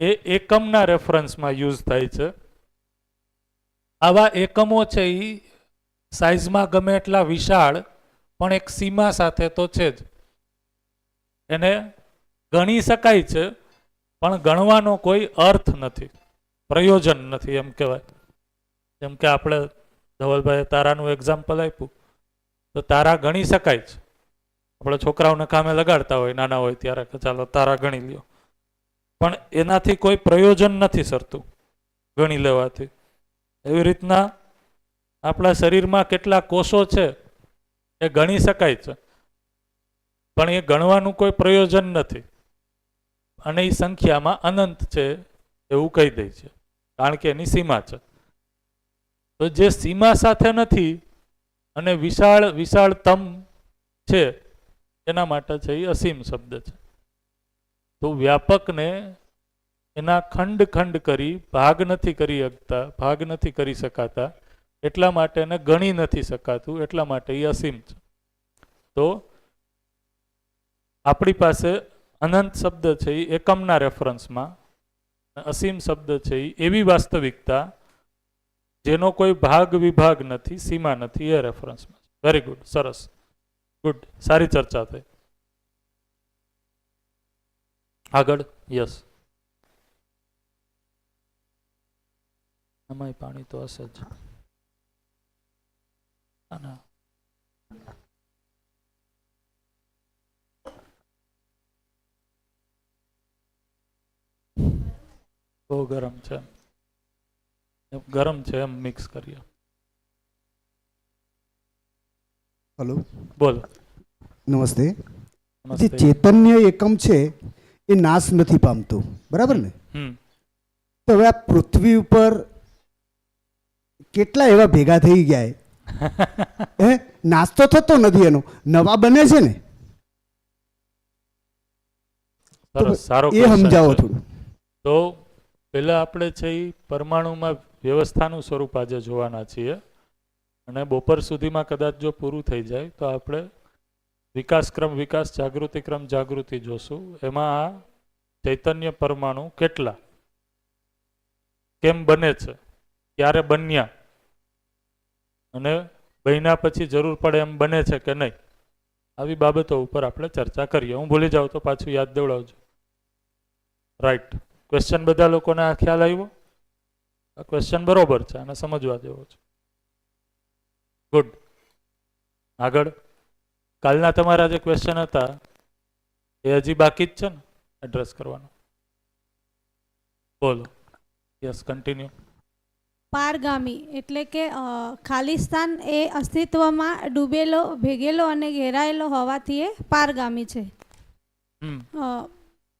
એ એકમના રેફરન્સમાં યુઝ થાય છે. આવા એકમો છે એ સાઇઝમાં ગમે એટલા વિશાળ, પણ એક સીમા સાથે તો છે જ. એને ગણી શકાય છે, પણ ગણવાનો કોઈ અર્થ નથી, પ્રયોજન નથી એમ કહેવાય. જેમ કે આપણે ધવલભાઈએ તારાનું એક્ઝામ્પલ આપ્યું, તો તારા ગણી શકાય છે. આપણે છોકરાઓને કામે લગાડતા હોય નાના હોય ત્યારે કે ચાલો તારા ગણી લ્યો, પણ એનાથી કોઈ પ્રયોજન નથી સરતું ગણી લેવાથી. એવી રીતના આપણા શરીરમાં કેટલા કોષો છે એ ગણી શકાય છે, પણ એ ગણવાનું કોઈ પ્રયોજન નથી. અને એ સંખ્યામાં અનંત છે એવું કહી દે છે, કારણ કે એની સીમા છે. તો જે સીમા સાથે નથી અને વિશાળ વિશાળતમ છે, એના માટે છે એ અસીમ શબ્દ છે. તો વ્યાપકને એના ખંડ ખંડ કરી ભાગ નથી કરી શકતા, ભાગ નથી કરી શકાતા, એટલા માટે એને ગણી નથી શકાતું, એટલા માટે એ અસીમ છે. તો આપણી પાસે અનંત શબ્દ છે એ એકમના રેફરન્સમાં, અસીમ શબ્દ છે એ એવી વાસ્તવિકતા જેનો કોઈ ભાગ વિભાગ નથી, સીમા નથી, એ રેફરન્સમાં. વેરી ગુડ, સરસ, ગુડ, સારી ચર્ચા થઈ. આગળ. યસ, આમાંય પાણી તો હશે જ. બહુ ગરમ છે, ગરમ છે એમ મિક્સ કરીએ. હલો, બોલો. નમસ્તે. જે નમસ્તે. ચૈતન્ય એકમ છે એ નાશ નથી પામતું, બરાબર ને? તો હવે આ પૃથ્વી ઉપર કેટલા એવા ભેગા થઈ ગયા હે, નાશ તો થતો નથી, એનો નવા બને છે ને. સરસ, સારો એ question સમજાવો છે. થોડું. તો પહેલા આપણે છે એ પરમાણુમાં વ્યવસ્થાનું સ્વરૂપ આજે જોવાના છીએ, અને બપોર સુધીમાં કદાચ જો પૂરું થઈ જાય તો આપણે વિકાસક્રમ વિકાસ, જાગૃતિક્રમ જાગૃતિ જોશું. એમાં આ ચૈતન્ય પરમાણુ કેટલા, કેમ બને છે, ક્યારે બન્યા, અને બન્યા પછી જરૂર પડે એમ બને છે કે નહીં, આવી બાબતો ઉપર આપણે ચર્ચા કરીએ. હું ભૂલી જાઉં તો પાછું યાદ દેવડાવજો. રાઈટ. ક્વેશ્ચન બધા લોકોને આ ખ્યાલ આવ્યો? આ ક્વેશ્ચન બરોબર છે, અને સમજવા જેવો છે. ગુડ. આગળ. કાલના તમારા જે ક્વેશ્ચન હતા એ હજી બાકી જ છે ને? એડ્રેસ કરવાનો. બોલો. Yes, continue. પારગામી એટલે કે ખાલિસ્તાન એ અસ્તિત્વમાં ડૂબેલો, ભેગેલો અને ઘેરાયેલો હોવાથી એ પારગામી છે.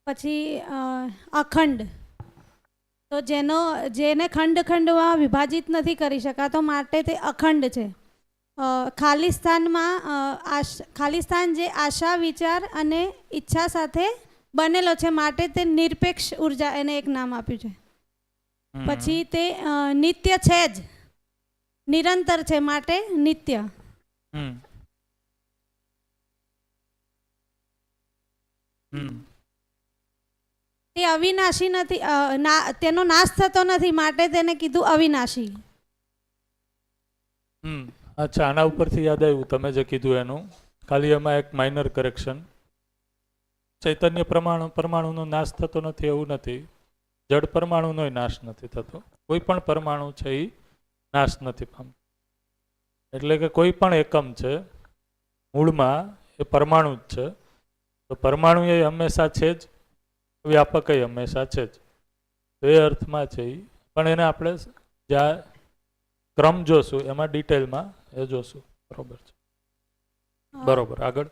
પછી અખંડ, તો જેને ખંડ ખંડમાં વિભાજિત નથી કરી શકાતો, માટે તે અખંડ છે. ખાલિસ્તાન જે આશા, વિચાર અને ઈચ્છા સાથે બનેલો છે, માટે તે નિરપેક્ષ ઉર્જા એને એક નામ આપ્યું છે. પછી તે નિત્ય છે જ, નિરંતર છે, માટે નિત્ય. તે અવિનાશી નથી, તેનો નાશ થતો નથી, માટે તેને કીધું અવિનાશી. અચ્છા, આના ઉપરથી યાદ આવ્યું તમે જે કીધું એનું, ખાલી એમાં એક માઇનર કરેક્શન. ચૈતન્ય પરમાણુનો નાશ થતો નથી એવું નથી, જડ પરમાણુનો નાશ નથી થતો. કોઈ પણ પરમાણુ છે એ નાશ નથી પામતો. એટલે કે કોઈ પણ એકમ છે મૂળમાં એ પરમાણુ જ છે. તો પરમાણુ એ હંમેશા છે જ, વ્યાપક એ હંમેશા છે જ. તો એ અર્થમાં છે એ, પણ એને આપણે જ્યાં ક્રમ જોશું એમાં ડિટેલમાં એ જોશું. બરોબર છે, બરોબર. આગળ.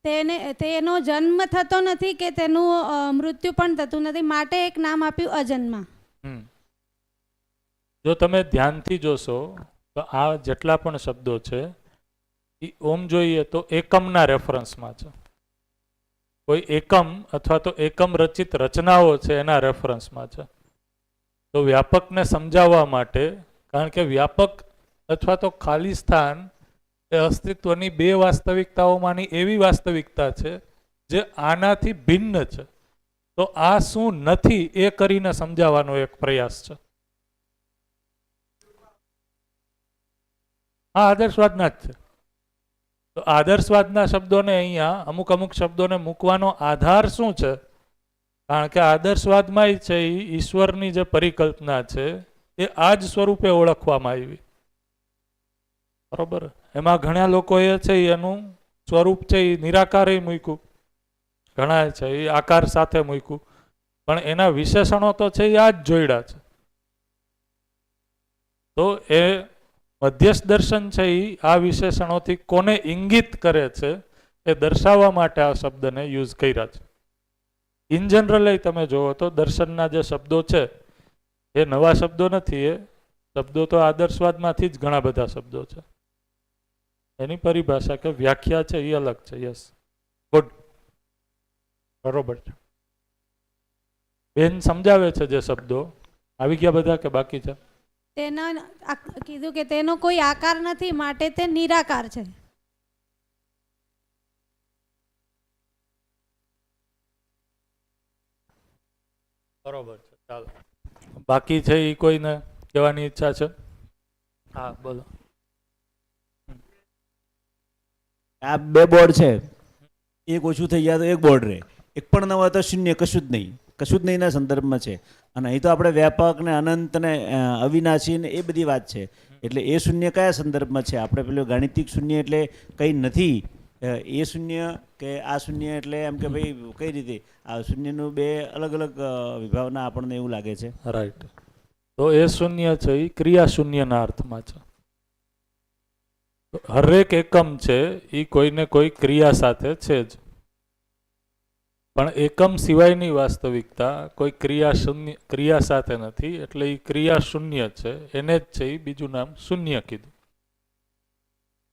તેનો જન્મ થતો નથી કે તેનું મૃત્યુ પણ થતું નથી, માટે એક નામ આપ્યું અજન્મા. જો તમે ધ્યાનથી જોશો તો આ જેટલા પણ શબ્દો છે એ ઓમ જોઈએ તો એકમના રેફરન્સમાં છે. કોઈ એકમ અથવા તો એકમ રચિત રચનાઓ છે એના રેફરન્સમાં છે. તો વ્યાપકને સમજાવવા માટે, કારણ કે વ્યાપક અથવા તો ખાલિસ્તાન એ અસ્તિત્વની બે વાસ્તવિકતાઓમાંની એવી વાસ્તવિકતા છે જે આનાથી ભિન્ન છે. તો આ શું નથી એ કરીને સમજાવવાનો એક પ્રયાસ છે. હા, આદર્શવાદના જ છે. તો આદર્શવાદના શબ્દોને અહીંયા અમુક શબ્દોને મૂકવાનો આધાર શું છે? કારણ કે આદર્શવાદમાં છે એ ઈશ્વરની જે પરિકલ્પના છે એ આ જ સ્વરૂપે ઓળખવામાં આવી. બરોબર. એમાં ઘણા લોકોએ છે એનું સ્વરૂપ છે એ નિરાકારે મૂક્યું, ઘણા છે એ આકાર સાથે મૂક્યું, પણ એના વિશેષણો તો છે એ આ જ જોડ્યા છે. તો એ મધ્યસ્થ દર્શન છે એ આ વિશેષણોથી કોને ઇંગિત કરે છે એ દર્શાવવા માટે આ શબ્દને યુઝ કર્યા છે. ઇન જનરલ તમે જુઓ તો દર્શનના જે શબ્દો છે એ નવા શબ્દો નથી, એ શબ્દો તો આદર્શવાદમાંથી જ ઘણા બધા શબ્દો છે. એની પરિભાષા કે વ્યાખ્યા છે એ અલગ છે. યસ, ગુડ, બરોબર છે. બેન સમજાવે છે જે શબ્દો આવી ગયા બધા કે બાકી છે? કીધું કે તેનો કોઈ આકાર નથી, માટે તે નિરાકાર છે. બરોબર છે, ચાલો. બાકી છે એ કોઈને કહેવાની ઈચ્છા છે? હા, બોલો. આ બે બોર્ડ છે, એક ઓછું થઈ જાય તો એક બોર્ડ રહે, એક પણ ન હોય તો શૂન્ય, કશું જ નહીંના સંદર્ભમાં છે. અને અહીં તો આપણે વ્યાપક ને અનંત ને અવિનાશી ને એ બધી વાત છે. એટલે એ શૂન્ય કયા સંદર્ભમાં છે? આપણે પેલું ગાણિતિક શૂન્ય એટલે કંઈ નથી એ શૂન્ય કે આ શૂન્ય એટલે એમ કે ભાઈ કઈ રીતે આ શૂન્યનું બે અલગ અલગ વિભાવના આપણને એવું લાગે છે. રાઈટ. તો એ શૂન્ય છે એ ક્રિયા શૂન્યના અર્થમાં છે. હરેક એકમ છે એ કોઈને કોઈ ક્રિયા સાથે છે જ, પણ એકમ સિવાયની વાસ્તવિકતા કોઈ ક્રિયા સાથે નથી, એટલે એ ક્રિયા શૂન્ય છે. એને જ છે એ બીજું નામ શૂન્ય કીધું.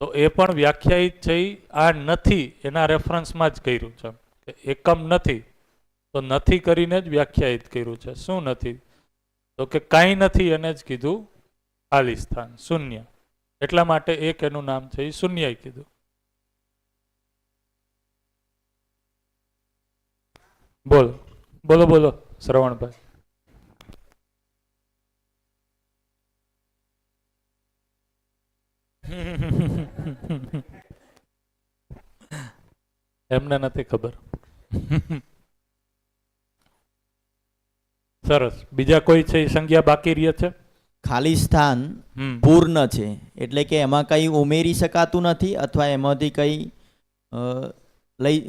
તો એ પણ વ્યાખ્યાયિત છે આ નથી એના રેફરન્સમાં જ કર્યું છે કે એકમ નથી, તો નથી કરીને જ વ્યાખ્યાયિત કર્યું છે. શું નથી? તો કે કાંઈ નથી, એને જ કીધું ખાલિસ્તાન, શૂન્ય. એટલા માટે એક એનું નામ છે એ શૂન્ય કીધું. બોલો બોલો બોલો શ્રવણભાઈ. એમને નથી ખબર. સરસ. બીજા કોઈ છે એ સંજ્ઞા બાકી રહે છે? ખાલિસ્તાન પૂર્ણ છે, એટલે કે એમાં કંઈ ઉમેરી શકાતું નથી અથવા એમાંથી કંઈ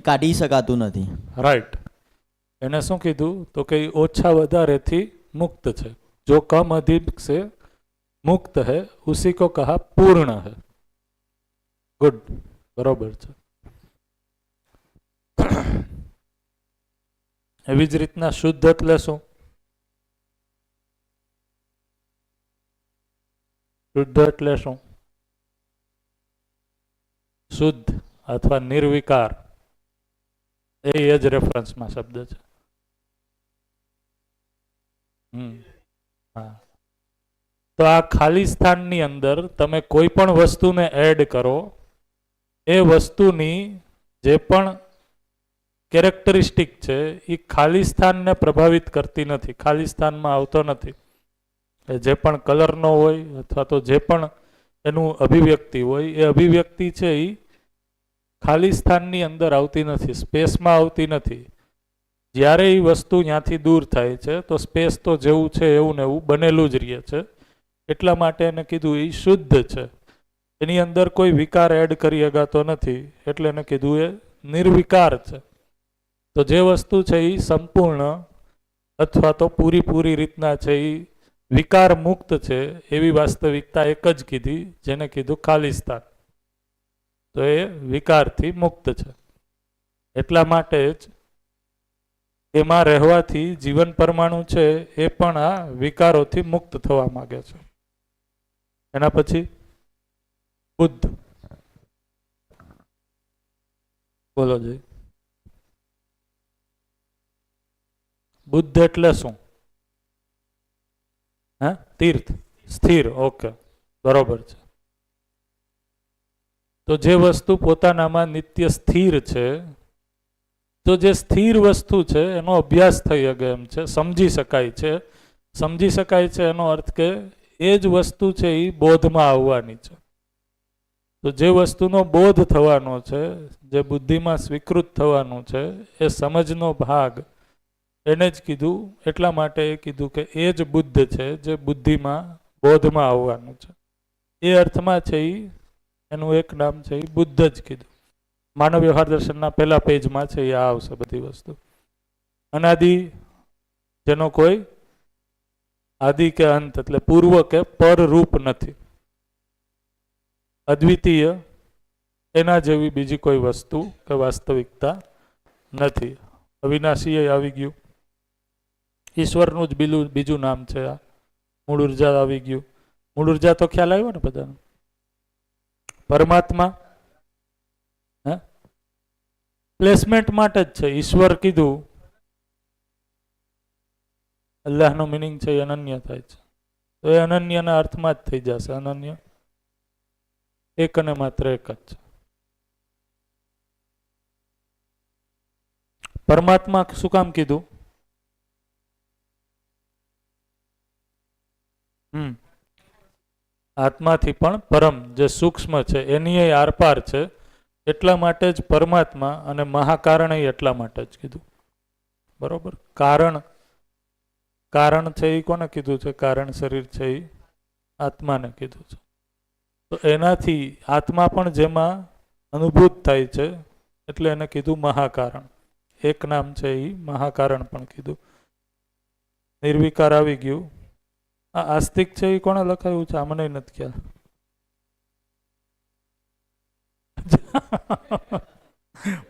કાઢી શકાતું નથી. રાઈટ. એને શું કીધું તો કે ઈ ઓછા વધારેથી મુક્ત છે. જો કમ अधिक से मुक्त है उसी को कहा पूर्ण है. ગુડ, બરોબર છે. એવી જ રીતના શુદ્ધ એટલે શું? શુદ્ધ એટલે શું? શુદ્ધ અથવા નિર્વિકાર, એ જ રેફરન્સમાં શબ્દ છે. હા, તો આ ખાલી સ્થાનની અંદર તમે કોઈ પણ વસ્તુને એડ કરો, એ વસ્તુની જે પણ કેરેક્ટરિસ્ટિક છે એ ખાલી સ્થાનને પ્રભાવિત કરતી નથી, ખાલી સ્થાનમાં આવતો નથી. એ જે પણ કલરનો હોય અથવા તો જે પણ એનું અભિવ્યક્તિ હોય, એ અભિવ્યક્તિ છે એ ખાલી સ્થાનની અંદર આવતી નથી, સ્પેસમાં આવતી નથી. જ્યારે એ વસ્તુ ત્યાંથી દૂર થાય છે તો સ્પેસ તો જેવું છે એવું ને એવું બનેલું જ રહે છે. એટલા માટે એને કીધું એ શુદ્ધ છે, એની અંદર કોઈ વિકાર એડ કરી શકાતો નથી, એટલે એને કીધું એ નિર્વિકાર છે. તો જે વસ્તુ છે એ સંપૂર્ણ અથવા તો પૂરી રીતના છે એ વિકાર મુક્ત છે, એવી વાસ્તવિકતા એક જ કીધી, જેને કીધું ખાલી સ્થાન. તો એ વિકારથી મુક્ત છે. એટલા માટે જ એમાં રહેવાથી જીવન પરમાણુ છે એ પણ આ વિકારોથી મુક્ત થવા માંગે છે. એના પછી બુદ્ધ, બોલો જી. બુદ્ધ એટલે શું? હા, તીર્થ, સ્થિર. ઓકે, બરોબર છે. તો જે વસ્તુ પોતાનામાં નિત્ય સ્થિર છે, તો જે સ્થિર વસ્તુ છે એનો અભ્યાસ થઈ શકે એમ છે, સમજી શકાય છે. સમજી શકાય છે એનો અર્થ કે એ જ વસ્તુ છે એ બોધમાં આવવાની છે. તો જે વસ્તુનો બોધ થવાનો છે, જે બુદ્ધિમાં સ્વીકૃત થવાનું છે, એ સમજનો ભાગ, એને જ કીધું. એટલા માટે એ કીધું કે એ જ બુદ્ધ છે જે બુદ્ધિમાં બોધમાં આવવાનું છે. એ અર્થમાં છે એ એનું એક નામ છે એ બુદ્ધ જ કીધું. માનવ વ્યવહાર દર્શનના પહેલા પેજમાં છે એ આવશે બધી વસ્તુ. અનાદિ, જેનો કોઈ આદિ કે અંત એટલે પૂર્વ કે પર રૂપ નથી. અદ્વિતીય, એના જેવી બીજી કોઈ વસ્તુ કે વાસ્તવિકતા નથી. અવિનાશી આવી ગયું. ઈશ્વરનું જ બીજું નામ છે આ. મૂળ ઉર્જા આવી ગયું. મૂળ ઉર્જા તો ખ્યાલ આવ્યો ને બધાને. પરમાત્મા પ્લેસમેન્ટ માટે જ છે. ઈશ્વર કીધું, અલ્લાહનો મિનિંગ છે એ અનન્ય થાય છે. તો એ અનન્યના અર્થમાં જ થઈ જશે. અનન્ય એક અને માત્ર એક જ છે. પરમાત્મા શું કામ કીધું? આત્માથી પણ પરમ, જે સૂક્ષ્મ છે એની આરપાર છે. એટલા માટે જ પરમાત્મા, અને મહાકારણ એટલા માટે જ કીધું. બરોબર. કારણ છે એ કોને કીધું છે? કારણ શરીર છે એ આત્માને કીધું છે. તો એનાથી આત્મા પણ જેમાં અનુભૂત થાય છે, એટલે એને કીધું મહાકારણ. એક નામ છે એ મહાકારણ પણ કીધું. નિર્વિકાર આવી ગયું. આ આસ્તિક છે એ કોણે લખાયું છે? આ મને નથી ખ્યાલ.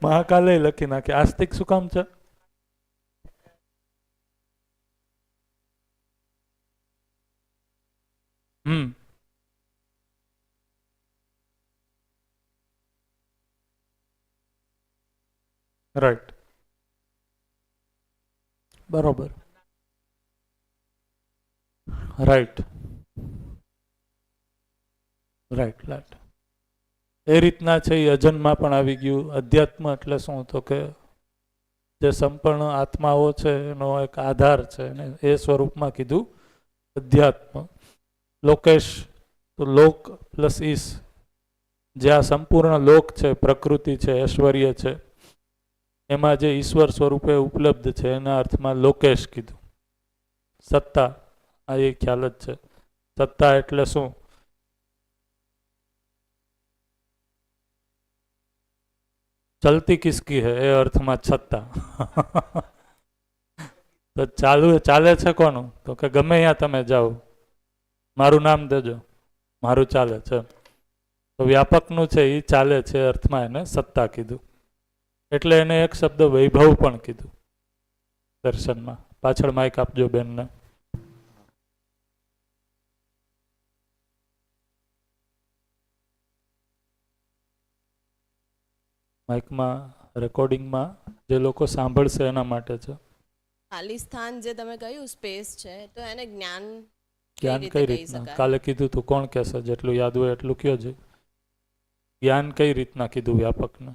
મહાકાલે લખી નાખે. આસ્તિક શું કામ છે? રાઈટ, બરોબર. રાઈટ રાઈટ રાઈટ એ રીતના છે. એ અજન્મા પણ આવી ગયું. અધ્યાત્મ એટલે શું? તો કે જે સંપૂર્ણ આત્માઓ છે એનો એક આધાર છે, અને એ સ્વરૂપમાં કીધું અધ્યાત્મ. લોકેશ, તો લોક પ્લસ ઈશ, જે આ સંપૂર્ણ લોક છે, પ્રકૃતિ છે, ઐશ્વર્ય છે, એમાં જે ઈશ્વર સ્વરૂપે ઉપલબ્ધ છે એના અર્થમાં લોકેશ કીધું. સત્તા, આ એ ખ્યાલ જ છે. સત્તા એટલે શું? ચલતી કિસકી હે, એ અર્થમાં સત્તા. તો ચાલે છે કોનું? તો કે ગમે ત્યાં તમે જાઓ, મારું નામ દેજો, મારું ચાલે છે. તો વ્યાપકનું છે એ ચાલે છે અર્થમાં એને સત્તા કીધું. એટલે એને એક શબ્દ વૈભવ પણ કીધું દર્શનમાં. પાછળ માઇક આપજો બેનને. માઇકમાં રેકોર્ડિંગમાં જે લોકો સાંભળશે એના માટે છે. ખાલી સ્થાન જે તમે કહ્યું સ્પેસ છે, તો એને જ્ઞાન જ્ઞાન રીતે કઈ કહી રીતના? શકાય? કાલે કીધું તું, કોણ કહેશે? જેટલું યાદ હોય એટલું કયો છે. જ્ઞાન કઈ રીતના કીધું વ્યાપકને?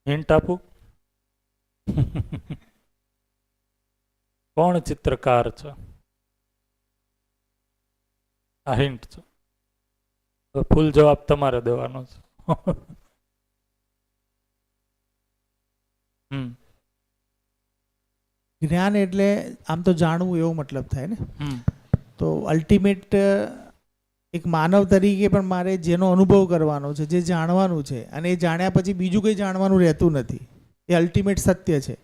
હિન્ટ આપું? કોણ ચિત્રકાર છે? આ હિન્ટ છે. ફૂલ જવાબ તમારે દેવાનો છે. જ્ઞાન એટલે આમ તો જાણવું એવો મતલબ થાય ને. તો અલ્ટિમેટ એક માનવ તરીકે પણ મારે જેનો અનુભવ કરવાનો છે, જે જાણવાનું છે, અને એ જાણ્યા પછી બીજું કંઈ જાણવાનું રહેતું નથી. એ અલ્ટિમેટ સત્ય છે.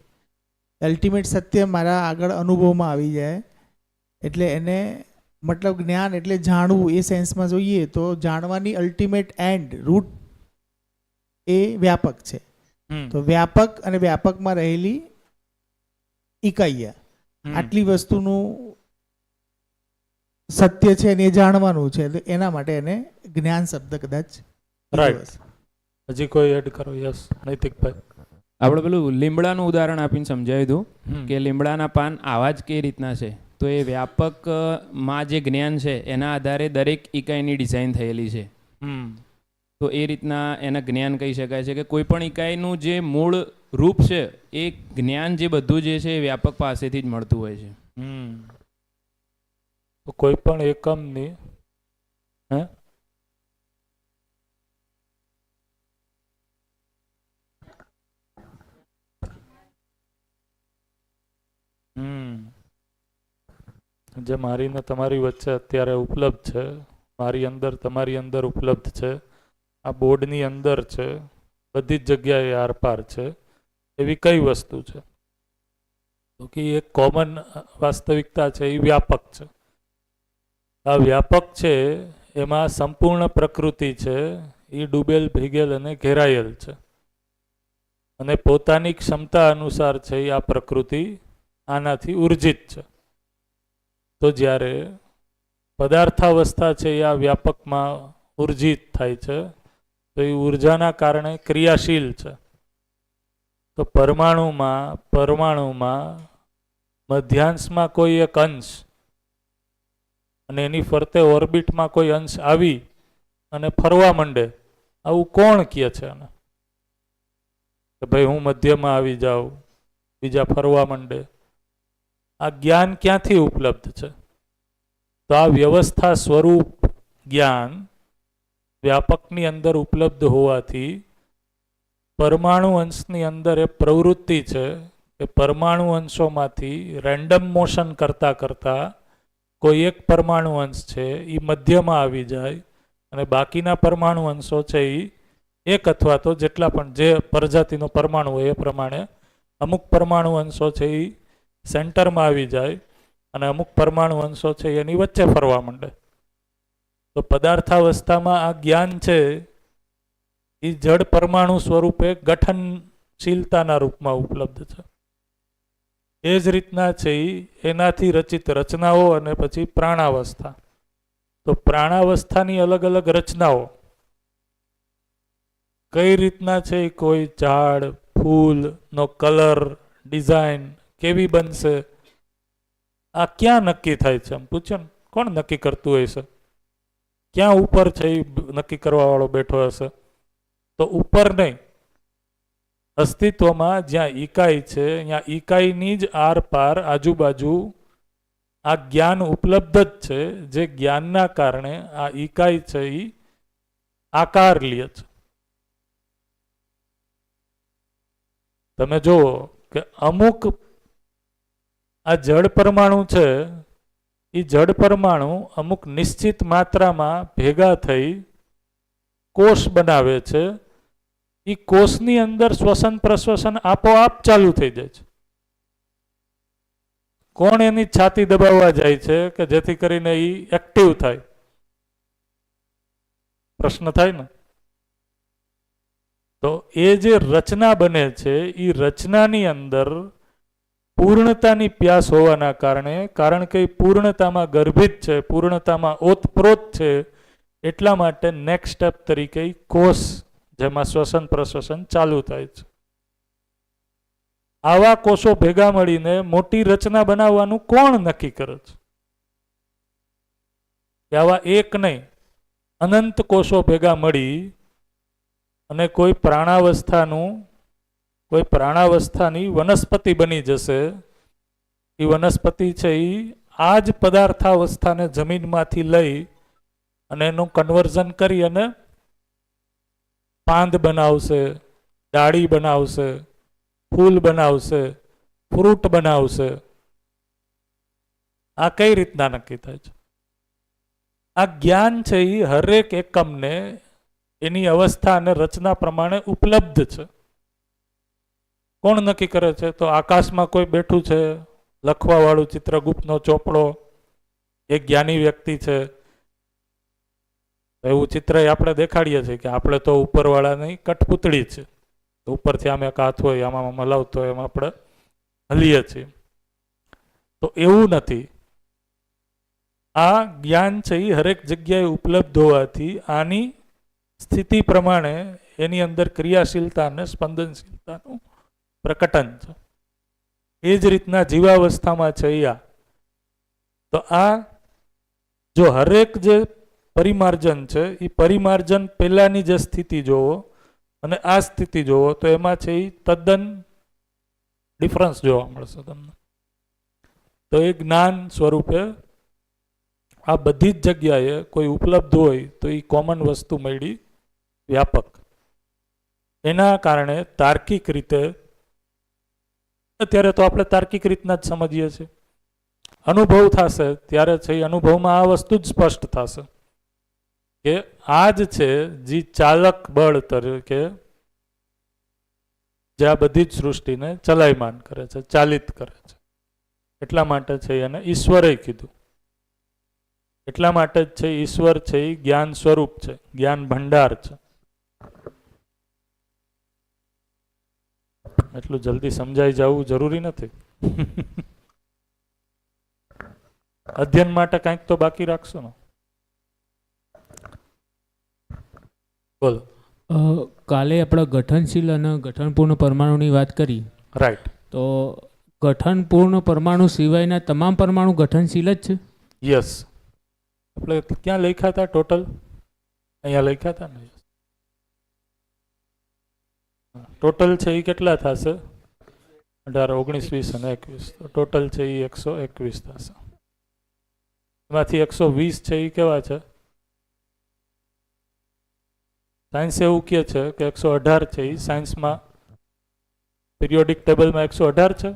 અલ્ટિમેટ સત્ય મારા આગળ અનુભવમાં આવી જાય એટલે એને મતલબ જ્ઞાન એટલે જાણવું એ સેન્સમાં જોઈએ તો જાણવાની અલ્ટિમેટ એન્ડ રૂટ એ વ્યાપક છે. તો વ્યાપક અને વ્યાપકમાં રહેલી ઇકાઈયા, આટલી વસ્તુનું સત્ય છે અને એ જાણવાનું છે. એના માટે એને જ્ઞાન શબ્દ કદાચ. રાઈટ. હજી કોઈ એડ કરો? યસ નૈતિકભાઈ. આપણે પેલું લીમડાનું ઉદાહરણ આપીને સમજાવી દઉં કે લીમડાના પાન આવા જ કઈ રીતના છે. તો એ વ્યાપકમાં જે જ્ઞાન છે એના આધારે દરેક ઇકાઈની ડિઝાઇન થયેલી છે. તો એ રીતના એના જ્ઞાન કહી શકાય છે કે કોઈ પણ ઇકાઈનું જે મૂળ રૂપ છે એ જ્ઞાન જે બધું જે છે એ વ્યાપક પાસેથી જ મળતું હોય છે. તો કોઈ પણ એકમની જે મારી ને તમારી વચ્ચે અત્યારે ઉપલબ્ધ છે, મારી અંદર તમારી અંદર ઉપલબ્ધ છે, આ બોર્ડની અંદર છે, બધી જ જગ્યાએ આરપાર છે, એવી કઈ વસ્તુ છે? તો કે એક કોમન વાસ્તવિકતા છે, એ વ્યાપક છે. આ વ્યાપક છે એમાં સંપૂર્ણ પ્રકૃતિ છે, એ ડૂબેલ ભીગેલ અને ઘેરાયેલ છે, અને પોતાની ક્ષમતા અનુસાર છે એ આ પ્રકૃતિ આનાથી ઉર્જિત છે. તો જ્યારે પદાર્થાવસ્થા છે એ આ વ્યાપકમાં ઉર્જિત થાય છે તો એ ઉર્જાના કારણે ક્રિયાશીલ છે. તો પરમાણુમાં મધ્યાંશમાં કોઈ એક અંશ અને એની ફરતે ઓર્બિટમાં કોઈ અંશ આવી અને ફરવા માંડે, આવું કોણ કહે છે આને? કે ભાઈ હું મધ્યમાં આવી જાઉં, બીજા ફરવા માંડે. આ જ્ઞાન ક્યાંથી ઉપલબ્ધ છે? તો આ વ્યવસ્થા સ્વરૂપ જ્ઞાન વ્યાપકની અંદર ઉપલબ્ધ હોવાથી પરમાણુ અંશની અંદર એ પ્રવૃત્તિ છે કે પરમાણુ અંશોમાંથી રેન્ડમ મોશન કરતાં કરતાં કોઈ એક પરમાણુ અંશ છે એ મધ્યમાં આવી જાય અને બાકીના પરમાણુ અંશો છે એ એક અથવા તો જેટલા પણ જે પ્રજાતિનો પરમાણુ હોય એ પ્રમાણે અમુક પરમાણુ અંશો છે એ સેન્ટરમાં આવી જાય અને અમુક પરમાણુ અંશો છે એની વચ્ચે ફરવા માંડે. તો પદાર્થાવસ્થામાં આ જ્ઞાન છે એ જડ પરમાણુ સ્વરૂપે ગઠનશીલતાના રૂપમાં ઉપલબ્ધ છે. એ જ રીતના છે એનાથી રચિત રચનાઓ અને પછી પ્રાણાવસ્થા. તો પ્રાણાવસ્થાની અલગ અલગ રચનાઓ કઈ રીતના છે, કોઈ ઝાડ ફૂલનો કલર ડિઝાઇન કેવી બનશે, આ ક્યાં નક્કી થાય છે? એમ પૂછો ને, કોણ નક્કી કરતું હોય છે? ક્યાં ઉપર છે એ નક્કી કરવા વાળો બેઠો હશે? તો ઉપર નહીં, અસ્તિત્વમાં જ્યાં ઇકાઈ છે ત્યાં ઇકાઈની જ આરપાર આજુબાજુ આ જ્ઞાન ઉપલબ્ધ જ છે, જે જ્ઞાનના કારણે આ ઇકાઈ છે એ આકાર લે છે. તમે જુઓ કે અમુક આ જડ પરમાણુ છે એ જડ પરમાણુ અમુક નિશ્ચિત માત્રામાં ભેગા થઈ કોષ બનાવે છે એ કોષની અંદર શ્વસન પ્રશ્વસન આપોઆપ ચાલુ થઈ જાય છે. કોણ એની છાતી દબાવવા જાય છે કે જેથી કરીને એ એક્ટિવ થાય? પ્રશ્ન થાય ને. તો એ જે રચના બને છે એ રચનાની અંદર પૂર્ણતાની પ્યાસ હોવાના કારણે, કારણ કે એ પૂર્ણતામાં ગર્ભિત છે, પૂર્ણતામાં ઓતપ્રોત છે, એટલા માટે નેક્સ્ટ સ્ટેપ તરીકે કોષ જેમાં શ્વસન પ્રશ્વસન ચાલુ થાય છે. આવા કોષો ભેગા મળીને મોટી રચના બનાવવાનું કોણ નક્કી કરે છે? કે આવા એક નહીં, અનંત કોષો ભેગા મળી અને કોઈ પ્રાણાવસ્થાની વનસ્પતિ બની જશે. એ વનસ્પતિ છે એ આ જ પદાર્થાવસ્થાને જમીનમાંથી લઈ અને એનું કન્વર્ઝન કરી અને પાંદ બનાવશે, ડાળી બનાવશે, ફૂલ બનાવશે, ફ્રૂટ બનાવશે. આ કઈ રીતના નક્કી થાય છે? આ જ્ઞાન છે એ હરેક એકમને એની અવસ્થા અને રચના પ્રમાણે ઉપલબ્ધ છે. કોણ નક્કી કરે છે? તો આકાશમાં કોઈ બેઠું છે, લખવાવાળું ચિત્રગુપ્તનો ચોપડો, એક જ્ઞાની વ્યક્તિ છે. એવું ચિત્ર આપણે દેખાડીએ છીએ કે આપણે તો ઉપરવાળાની કઠપૂતળી છે, ઉપરથી આમ એક હાથ હોય, આમાં મલાવતો હોય, એમાં આપણે હલીએ છીએ. તો એવું નથી. આ જ્ઞાન છે એ હરેક જગ્યાએ ઉપલબ્ધ હોવાથી આની સ્થિતિ પ્રમાણે એની અંદર ક્રિયાશીલતા અને સ્પંદનશીલતાનું પ્રકટન છે. એ જ રીતના જીવાવસ્થામાં છે આ. તો આ જો હરેક જે પરિમાર્જન છે એ પરિમાર્જન પહેલાની જે સ્થિતિ જોવો અને આ સ્થિતિ જોવો તો એમાં છે એ તદ્દન ડિફરન્સ જોવા મળશે તમને. તો એ જ્ઞાન સ્વરૂપે આ બધી જ જગ્યાએ કોઈ ઉપલબ્ધ હોય તો એ કોમન વસ્તુ મળી વ્યાપક. એના કારણે તાર્કિક રીતે, અત્યારે તો આપણે તાર્કિક રીતના જ સમજીએ છીએ, અનુભવ થશે ત્યારે છે એ અનુભવમાં આ વસ્તુ જ સ્પષ્ટ થશે કે આ જ છે જે ચાલક બળ તરીકે જે આ બધી જ સૃષ્ટિને ચલાયમાન કરે છે, ચાલિત કરે છે. એટલા માટે છે એને ઈશ્વરે કીધું. એટલા માટે જ છે ઈશ્વર છે એ જ્ઞાન સ્વરૂપ છે, જ્ઞાન ભંડાર છે. એટલું જલ્દી સમજાઈ જવું જરૂરી નથી. અધ્યયન માટે કંઈક તો બાકી રાખશો ને. બોલો. કાલે આપણે ગઠનશીલ અને ગઠનપૂર્ણ પરમાણુની વાત કરી. રાઈટ. તો ગઠનપૂર્ણ પરમાણુ સિવાયના તમામ પરમાણુ ગઠનશીલ જ છે? યસ. આપણે ક્યાં લખ્યા હતા ટોટલ? અહીંયા લખ્યા હતા ને. ટોટલ છે એ કેટલા થશે? 18, 19, 20 અને 21. ટોટલ છે એ 121 થશે. એમાંથી 120 છે એ કેવા છે? સાયન્સ એવું કહે છે કે 118 છે એ સાયન્સમાં પિરિયોડિક ટેબલમાં 118 છે.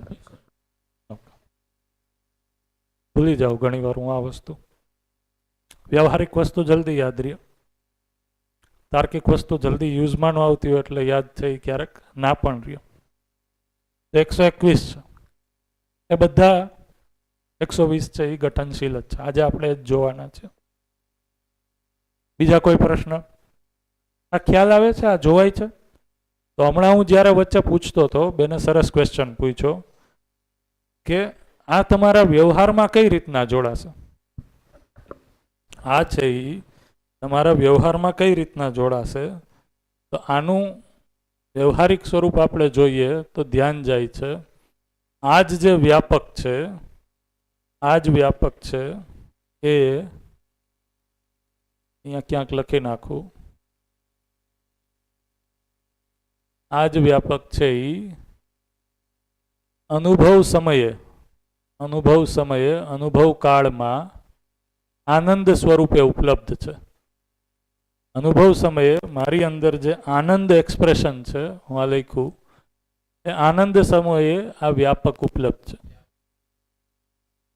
ભૂલી જાઉં ઘણી વાર હું આ વસ્તુ. વ્યવહારિક વસ્તુ જલ્દી યાદ રહે, તાર્કિક વસ્તુ જલ્દી યુઝમાં ન આવતી હોય એટલે યાદ છે એ ક્યારેક ના પણ રહે. 121 છે એ બધા 120 છે એ ગઠનશીલ જ છે. આજે આપણે જ જોવાના છે. બીજા કોઈ પ્રશ્ન? આ ખ્યાલ આવે છે? આ જોવાય છે? તો હમણાં હું જ્યારે વચ્ચે પૂછતો હતો, બેને સરસ ક્વેશ્ચન પૂછ્યો કે આ તમારા વ્યવહારમાં કઈ રીતના જોડાશે? આ છે એ તમારા વ્યવહારમાં કઈ રીતના જોડાશે? તો આનું વ્યવહારિક સ્વરૂપ આપણે જોઈએ તો ધ્યાન જાય છે આ જ જે વ્યાપક છે, આ જ વ્યાપક છે એ અહીંયા ક્યાંક લખી નાખું. આ જ વ્યાપક છે એ અનુભવ સમયે અનુભવ કાળમાં આનંદ સ્વરૂપે ઉપલબ્ધ છે. અનુભવ સમયે મારી અંદર જે આનંદ એક્સપ્રેશન છે, હું આ લખ્યું, એ આનંદ સમયે આ વ્યાપક ઉપલબ્ધ છે.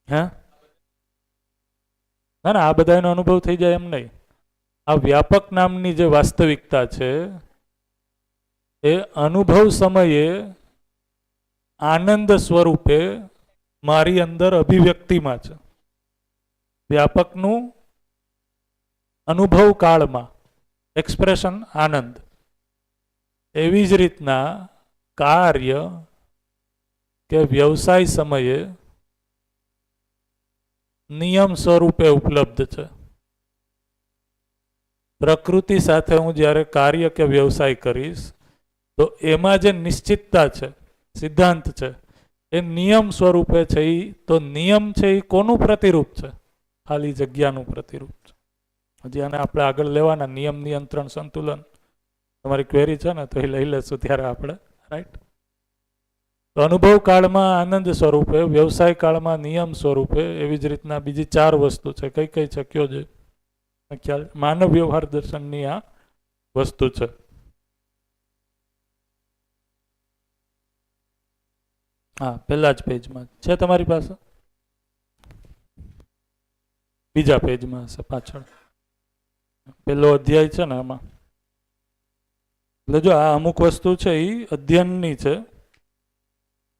હે ના ના, આ બધાનો અનુભવ થઈ જાય એમ નહીં. આ વ્યાપક નામની જે વાસ્તવિકતા છે એ અનુભવ સમયે આનંદ સ્વરૂપે મારી અંદર અભિવ્યક્તિમાં છે. વ્યાપકનું અનુભવ કાળમાં એક્સપ્રેશન આનંદ. એવી જ રીતના કાર્ય કે વ્યવસાય સમયે નિયમ સ્વરૂપે ઉપલબ્ધ છે. પ્રકૃતિ સાથે હું જ્યારે કાર્ય કે વ્યવસાય કરીશ તો એમાં જે નિશ્ચિતતા છે, સિદ્ધાંત છે, એ નિયમ સ્વરૂપે છે. તો નિયમ છે એ કોનું પ્રતિરૂપ છે? ખાલી જગ્યાનું પ્રતિરૂપ છે. હજી આને આપણે આગળ લેવાના, નિયમ, નિયંત્રણ, સંતુલન. તમારી ક્વેરી છે ને તો એ લઈ લેશું ત્યારે આપણે, રાઈટ? તો અનુભવ કાળમાં આનંદ સ્વરૂપે, વ્યવસાય કાળમાં નિયમ સ્વરૂપે, એવી જ રીતના બીજી 4 વસ્તુ છે. કઈ કઈ છે કયો છે ખ્યાલ? માનવ વ્યવહાર દર્શનની આ વસ્તુ છે. હા, પહેલા જ પેજમાં છે તમારી પાસે, બીજા પેજમાં હશે પાછળ. પેલો અધ્યાય છે ને એમાં. એટલે જો આ અમુક વસ્તુ છે એ અધ્યયનની છે,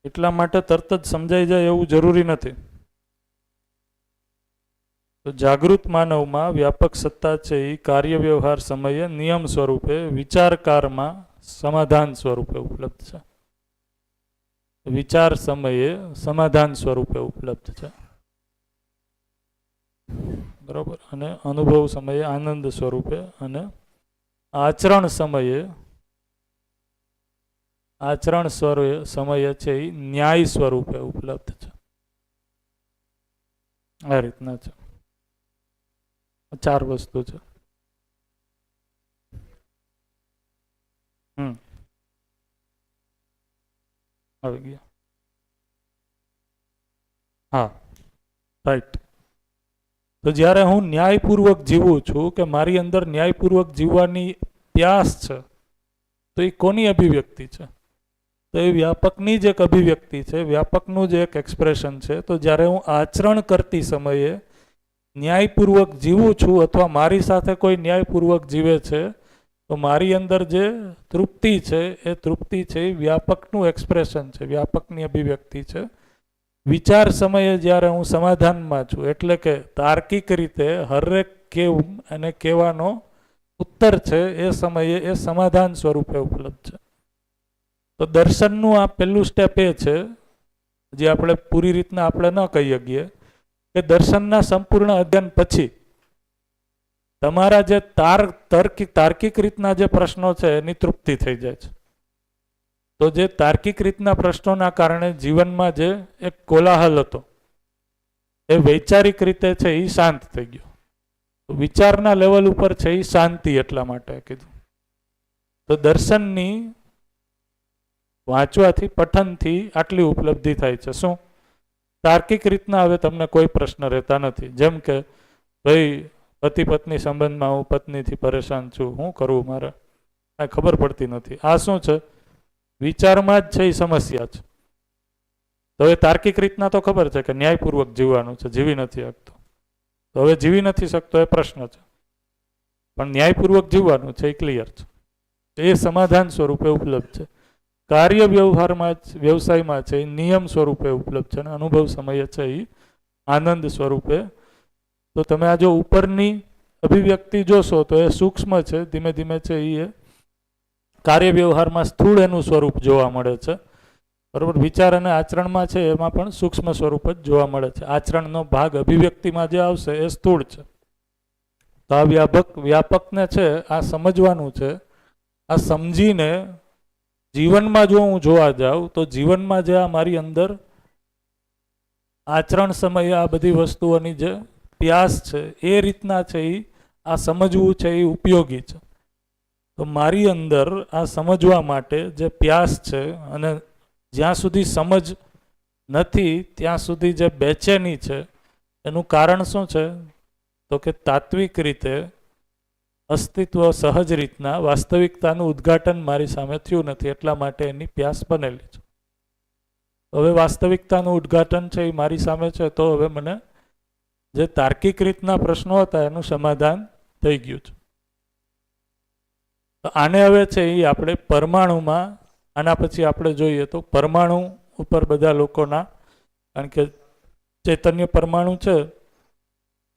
એટલા માટે તરત જ સમજાઈ જાય એવું જરૂરી નથી. તો જાગૃત માનવમાં વ્યાપક સત્તા છે એ કાર્ય વ્યવહાર સમયે નિયમ સ્વરૂપે, વિચારકારમાં સમાધાન સ્વરૂપે ઉપલબ્ધ છે. વિચાર સમયે સમાધાન સ્વરૂપે ઉપલબ્ધ છે, બરોબર. અને અનુભવ સમયે આનંદ સ્વરૂપે, અને આચરણ સમયે સમયે છે એ ન્યાય સ્વરૂપે ઉપલબ્ધ છે. આ રીતના છે. 4 વસ્તુ છે. આવી ગયા. હા, રાઈટ. તો જ્યારે હું ન્યાયપૂર્વક જીવું છું, કે મારી અંદર ન્યાયપૂર્વક જીવવાની પ્યાસ છે, તો એ કોની અભિવ્યક્તિ છે? તો એ વ્યાપકની જ એક અભિવ્યક્તિ છે, વ્યાપકનું જ એક એક્સપ્રેશન છે. તો જ્યારે હું આચરણ કરતી સમયે ન્યાયપૂર્વક જીવું છું, અથવા મારી સાથે કોઈ ન્યાયપૂર્વક જીવે છે, તો મારી અંદર જે તૃપ્તિ છે એ તૃપ્તિ છે એ વ્યાપકનું એક્સપ્રેશન છે, વ્યાપકની અભિવ્યક્તિ છે. વિચાર સમયે જ્યારે હું સમાધાનમાં છું, એટલે કે તાર્કિક રીતે હરેક કેવું અને કહેવાનો ઉત્તર છે, એ સમયે એ સમાધાન સ્વરૂપે ઉપલબ્ધ છે. તો દર્શનનું આ પહેલું સ્ટેપ એ છે, જે આપણે પૂરી રીતના આપણે ન કહી શકીએ, કે દર્શનના સંપૂર્ણ અધ્યયન પછી તમારા જે તાર્કિક રીતના જે પ્રશ્નો છે એની તૃપ્તિ થઈ જાય છે. તો જે તાર્કિક રીતના પ્રશ્નોના કારણે જીવનમાં જે એક કોલાહલ હતો, એ વૈચારિક રીતે છે એ શાંત થઈ ગયો. વિચારના લેવલ ઉપર છે એ શાંતિ, એટલા માટે કીધું. તો દર્શનની વાંચવાથી, પઠનથી આટલી ઉપલબ્ધિ થાય છે. શું? તાર્કિક રીતના હવે તમને કોઈ પ્રશ્ન રહેતા નથી. જેમ કે ભાઈ પતિ પત્ની સંબંધમાં હું પત્નીથી પરેશાન છું, શું કરવું મારે, કાંઈ ખબર પડતી નથી. આ શું છે? વિચારમાં જ છે એ સમસ્યા છે. તો હવે તાર્કિક રીતના તો ખબર છે કે ન્યાયપૂર્વક જીવવાનું છે, જીવી નથી શકતો. તો હવે જીવી નથી શકતો એ પ્રશ્ન છે, પણ ન્યાયપૂર્વક જીવવાનું છે એ ક્લિયર છે. એ સમાધાન સ્વરૂપે ઉપલબ્ધ છે. કાર્ય વ્યવહારમાં જ, વ્યવસાયમાં છે એ નિયમ સ્વરૂપે ઉપલબ્ધ છે, અને અનુભવ સમયે છે એ આનંદ સ્વરૂપે. તો તમે આ જો ઉપરની અભિવ્યક્તિ જોશો તો એ સૂક્ષ્મ છે, ધીમે ધીમે છે એ કાર્ય વ્યવહારમાં સ્થૂળ એનું સ્વરૂપ જોવા મળે છે, બરોબર. વિચાર અને આચરણમાં છે એમાં પણ સૂક્ષ્મ સ્વરૂપ જ જોવા મળે છે. આચરણનો ભાગ અભિવ્યક્તિમાં જે આવશે એ સ્થૂળ છે. તો આ વ્યાપકને છે આ સમજવાનું છે. આ સમજીને જીવનમાં જો હું જોવા જાઉં તો જીવનમાં જે આ મારી અંદર આચરણ સમયે આ બધી વસ્તુઓની જે પ્યાસ છે એ રીતના છે એ આ સમજવું છે એ ઉપયોગી છે. તો મારી અંદર આ સમજવા માટે જે પ્યાસ છે, અને જ્યાં સુધી સમજ નથી ત્યાં સુધી જે બેચેની છે, એનું કારણ શું છે? તો કે તાત્વિક રીતે અસ્તિત્વ સહજ રીતના વાસ્તવિકતાનું ઉદ્ઘાટન મારી સામે થયું નથી, એટલા માટે એની પ્યાસ બનેલી છે. હવે વાસ્તવિકતાનું ઉદ્ઘાટન છે એ મારી સામે છે, તો હવે મને જે તાર્કિક રીતના પ્રશ્નો હતા એનું સમાધાન થઈ ગયું છે. તો આને હવે છે એ આપણે પરમાણુમાં, આના પછી આપણે જોઈએ તો પરમાણુ ઉપર બધા લોકોના, કારણ કે ચૈતન્ય પરમાણુ છે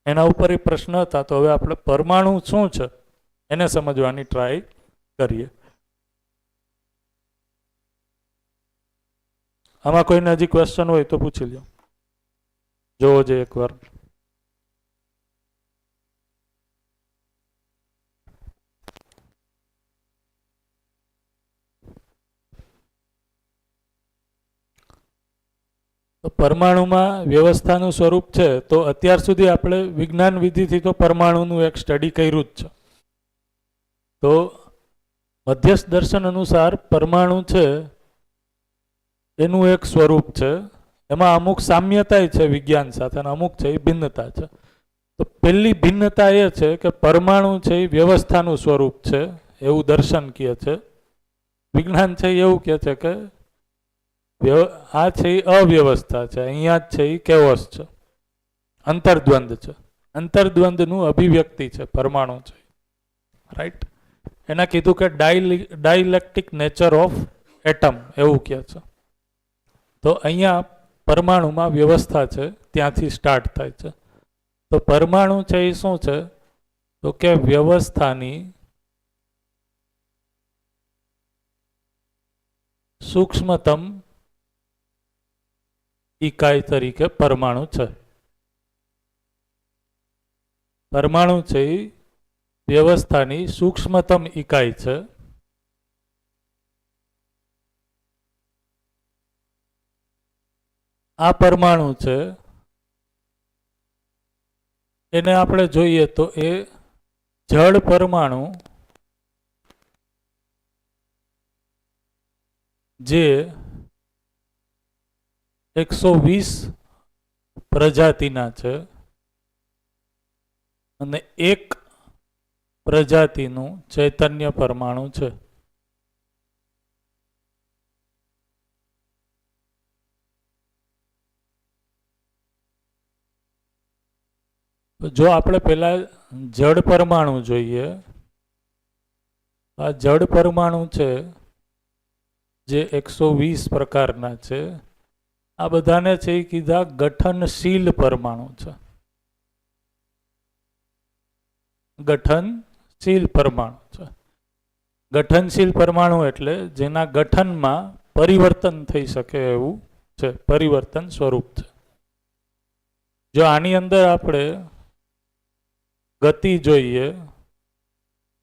એના ઉપર એ પ્રશ્ન હતા, તો હવે આપણે પરમાણુ શું છે એને સમજવાની ટ્રાય કરીએ. આમાં કોઈને હજી ક્વેશ્ચન હોય તો પૂછી લો, જોવો જોઈએ એકવાર. પરમાણુમાં વ્યવસ્થાનું સ્વરૂપ છે, તો અત્યાર સુધી આપણે વિજ્ઞાન વિધિથી તો પરમાણુનું એક સ્ટડી કર્યું જ છે. તો મધ્યસ્થ દર્શન અનુસાર પરમાણુ છે એનું એક સ્વરૂપ છે, એમાં અમુક સામ્યતા છે વિજ્ઞાન સાથે અને અમુક છે એ ભિન્નતા છે. તો પહેલી ભિન્નતા એ છે કે પરમાણુ છે એ વ્યવસ્થાનું સ્વરૂપ છે એવું દર્શન કહે છે. વિજ્ઞાન છે એવું કહે છે કે આ છે એ અવ્યવસ્થા છે, અહીંયા જ છે એ કેઓસ છે, અંતર્દ્વંદ છે, અંતર્દ્વંદનું અભિવ્યક્તિ છે પરમાણુ છે, રાઈટ. એના કીધું કે ડાઇલેક્ટિક નેચર ઓફ એટમ એવું કહે છે. તો અહીંયા પરમાણુમાં વ્યવસ્થા છે, ત્યાંથી સ્ટાર્ટ થાય છે. તો પરમાણુ છે એ શું છે, તો કે વ્યવસ્થાની સૂક્ષ્મતમ ઇકાઈ તરીકે પરમાણુ છે. પરમાણુ છે એ વ્યવસ્થાની સૂક્ષ્મતમ ઇકાઈ છે. આ પરમાણુ છે એને આપણે જોઈએ તો એ જળ પરમાણુ જે 120 પ્રજાતિના છે અને એક પ્રજાતિનું ચૈતન્ય પરમાણુ છે. જો આપણે પહેલા જળ પરમાણુ જોઈએ, આ જળ પરમાણુ છે જે 120 પ્રકારના છે, આ બધાને છે એ કીધા ગઠનશીલ પરમાણુ છે. ગઠનશીલ પરમાણુ છે. ગઠનશીલ પરમાણુ એટલે જેના ગઠનમાં પરિવર્તન થઈ શકે એવું છે, પરિવર્તન સ્વરૂપ છે. જો આની અંદર આપણે ગતિ જોઈએ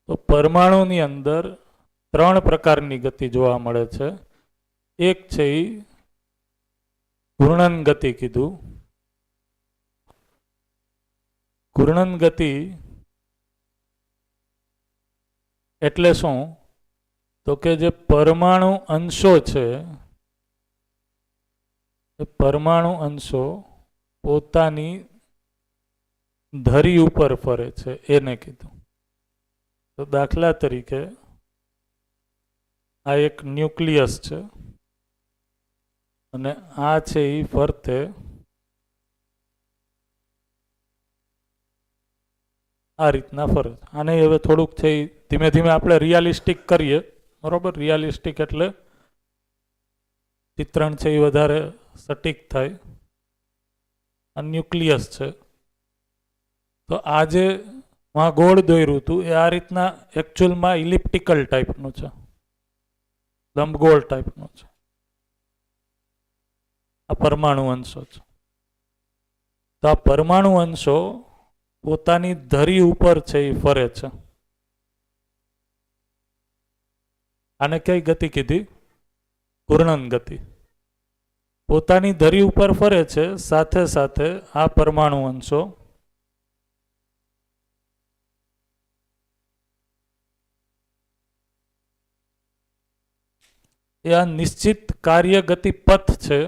તો પરમાણુની અંદર 3 પ્રકારની ગતિ જોવા મળે છે. એક છે એ ઘૂર્ણન ગતિ કીધું. ઘૂર્ણન ગતિ એટલે શું, તો કે જે પરમાણુ અંશો છે એ પરમાણુ અંશો પોતાની ધરી ઉપર ફરે છે એને કીધું. તો દાખલા તરીકે આ એક ન્યુક્લિયસ છે અને આ છે એ ફરતે આ રીતના ફરે. આને હવે થોડુંક છે ધીમે ધીમે આપણે રિયાલિસ્ટિક કરીએ, બરોબર. રિયાલિસ્ટિક એટલે ચિત્રણ છે એ વધારે સટીક થાય. આ ન્યુક્લિયસ છે, તો આ જે ગોળ દોર્યું હતું એ આ રીતના એકચ્યુઅલમાં ઇલિપ્ટિકલ ટાઈપનું છે, લંબગોળ ટાઈપનું છે. આ પરમાણુ અંશો છે. તો આ પરમાણુ અંશો પોતાની ધરી ઉપર છે એ ફરે છે. આને કઈ ગતિ કીધી? ઘૂર્ણન ગતિ. પોતાની ધરી ઉપર ફરે છે, સાથે સાથે આ પરમાણુ અંશો એ આ નિશ્ચિત કાર્ય ગતિ પથ છે,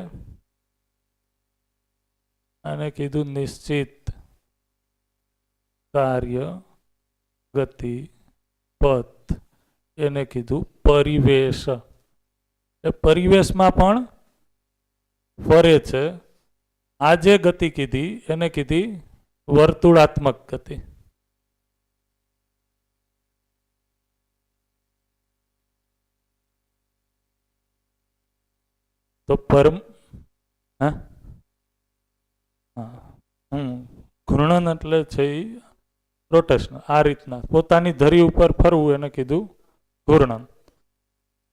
અને કીધું નિશ્ચિત કાર્ય ગતિ પથ, એને કીધું પરિવેશ. એ પરિવેશમાં પણ ફરે છે. આ જે ગતિ કીધી એને કીધી વર્તુળાત્મક ગતિ. તો પરમ હા ઘૂર્ણન એટલે છે એ રોટેશન, આ રીતના પોતાની ધરી ઉપર ફરવું એને કીધું ઘૂર્ણન.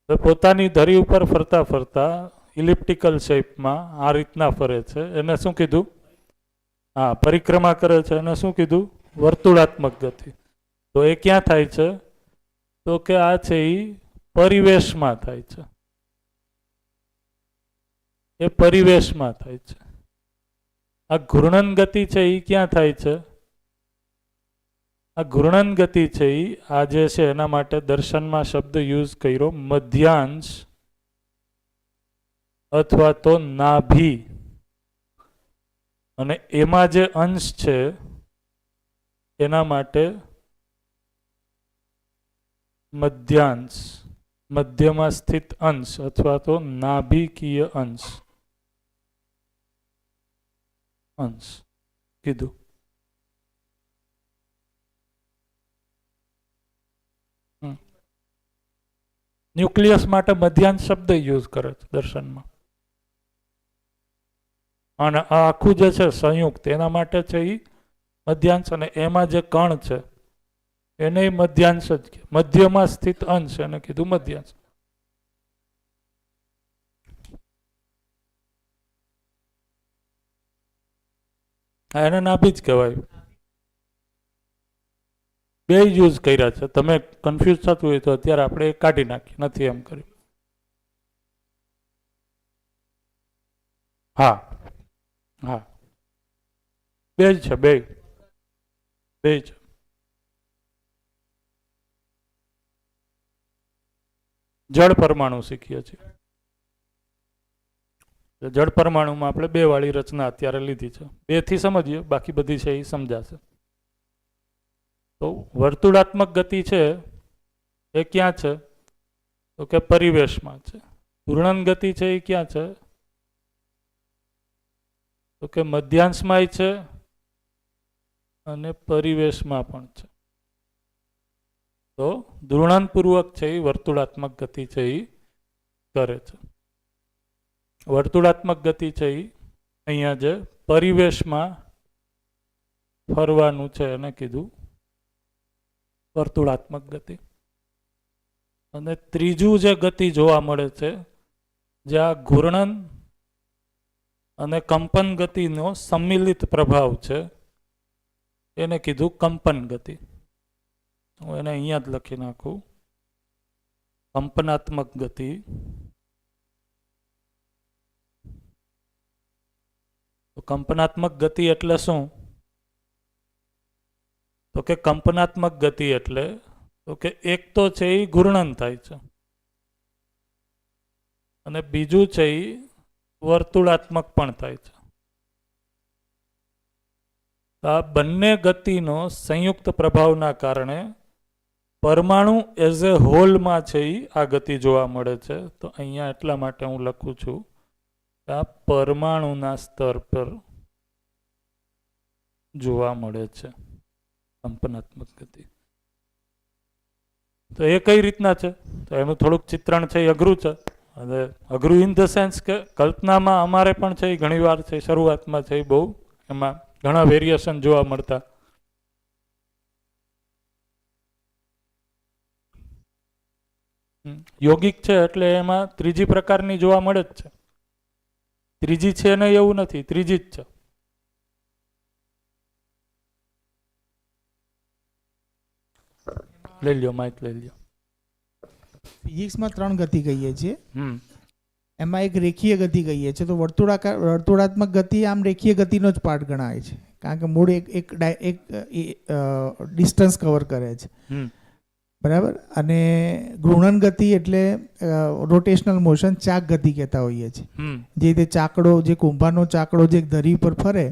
તો પોતાની ધરી ઉપર ફરતા ફરતા ઇલિપ્ટિકલ શેપમાં આ રીતના ફરે છે એને શું કીધું? હા, પરિક્રમા કરે છે એને શું કીધું? વર્તુળાત્મક ગતિ. તો એ ક્યાં થાય છે? તો કે આ છે એ પરિવેશમાં થાય છે, એ પરિવેશમાં થાય છે. આ ઘૂર્ણન ગતિ છે એ ક્યાં થાય છે? આ ઘૂર્ણન ગતિ છે એ આ જે છે એના માટે દર્શનમાં શબ્દ યુઝ કર્યો મધ્યાંશ અથવા તો નાભી, અને એમાં જે અંશ છે એના માટે મધ્યાંશ, મધ્યમાં સ્થિત અંશ અથવા તો નાભિકીય અંશ કીધું. ન્યુક્લિયસ માટે મધ્યાંશ શબ્દ યુઝ કરે છે દર્શનમાં. અને આ આખું જે છે સંયુક્ત એના માટે છે એ મધ્યાંશ, અને એમાં જે કણ છે એને મધ્યાંશ જ કે મધ્યમાં સ્થિત અંશ એને કીધું મધ્યાંશ. એને નાભી જ કહેવાય. બે યુઝ કર્યા છે. તમે કન્ફ્યુઝ થતું હોય તો અત્યારે આપણે એ કાઢી નાખીએ, નથી એમ કર્યું. હા હા, બે જ છે, બે છે. જળ પરમાણુ શીખીએ છીએ. જળ પરમાણુમાં આપણે બે વાળી રચના અત્યારે લીધી છે. બે થી સમજીએ, બાકી બધી છે એ સમજાશે. તો વર્તુળાત્મક ગતિ છે એ ક્યાં છે? તો કે પરિવેશમાં છે. ઘૂર્ણન ગતિ છે એ ક્યાં છે? તો કે મધ્યાંશમાં છે અને પરિવેશમાં પણ છે. તો ઘૂર્ણનપૂર્વક છે એ વર્તુળાત્મક ગતિ છે એ કરે છે. વર્તુળાત્મક ગતિ છે એ અહીંયા જે પરિવેશમાં ફરવાનું છે એને કીધું વર્તુળાત્મક ગતિ. અને ત્રીજું જે ગતિ જોવા મળે છે, જે આ ઘૂર્ણન અને કંપન ગતિનો સંમિલિત પ્રભાવ છે, એને કીધું કંપન ગતિ. હું એને અહીંયા જ લખી નાખું, કંપનાત્મક ગતિ. તો કંપનાત્મક ગતિ એટલે શું? તો કે કંપનાત્મક ગતિ એટલે તો કે એક તો છે એ ઘૂર્ણન થાય છે અને બીજું છે એ વર્તુળાત્મક પણ થાય છે. આ બંને ગતિનો સંયુક્ત પ્રભાવના કારણે પરમાણુ એઝ એ હોલમાં છે એ આ ગતિ જોવા મળે છે. તો અહીંયા એટલા માટે હું લખું છું કે આ પરમાણુના સ્તર પર જોવા મળે છે કંપનાત્મક ગતિ. તો એ કઈ રીતના છે? તો એનું થોડુંક ચિત્રણ છે એ અઘરું છે. અને અઘરું ઇન ધ સેન્સ કે કલ્પનામાં અમારે પણ છે એ ઘણી વાર છે શરૂઆતમાં છે એ બહુ એમાં ઘણા વેરિએશન જોવા મળતા. યોગિક છે એટલે એમાં ત્રીજી પ્રકારની જોવા મળે જ છે. ત્રીજી છે ને એવું નથી, ત્રીજી જ છે. લઈ લ્યો, માઇક લઈ લ્યો. ફિઝિક્સમાં 3 ગતિ કહીએ છીએ, એમાં એક રેખીય ગતિ કહીએ છીએ. તો વર્તુળાત્મક ગતિ આમ રેખીય ગતિનો જ પાર્ટ ગણાય છે, કારણ કે મૂળ એક ડિસ્ટન્સ કવર કરે છે, બરાબર. અને ઘૂર્ણન ગતિ એટલે રોટેશનલ મોશન, ચાક ગતિ કહેતા હોઈએ છીએ. જે રીતે ચાકડો, જે કુંભારનો ચાકડો જે ધરી પર ફરે,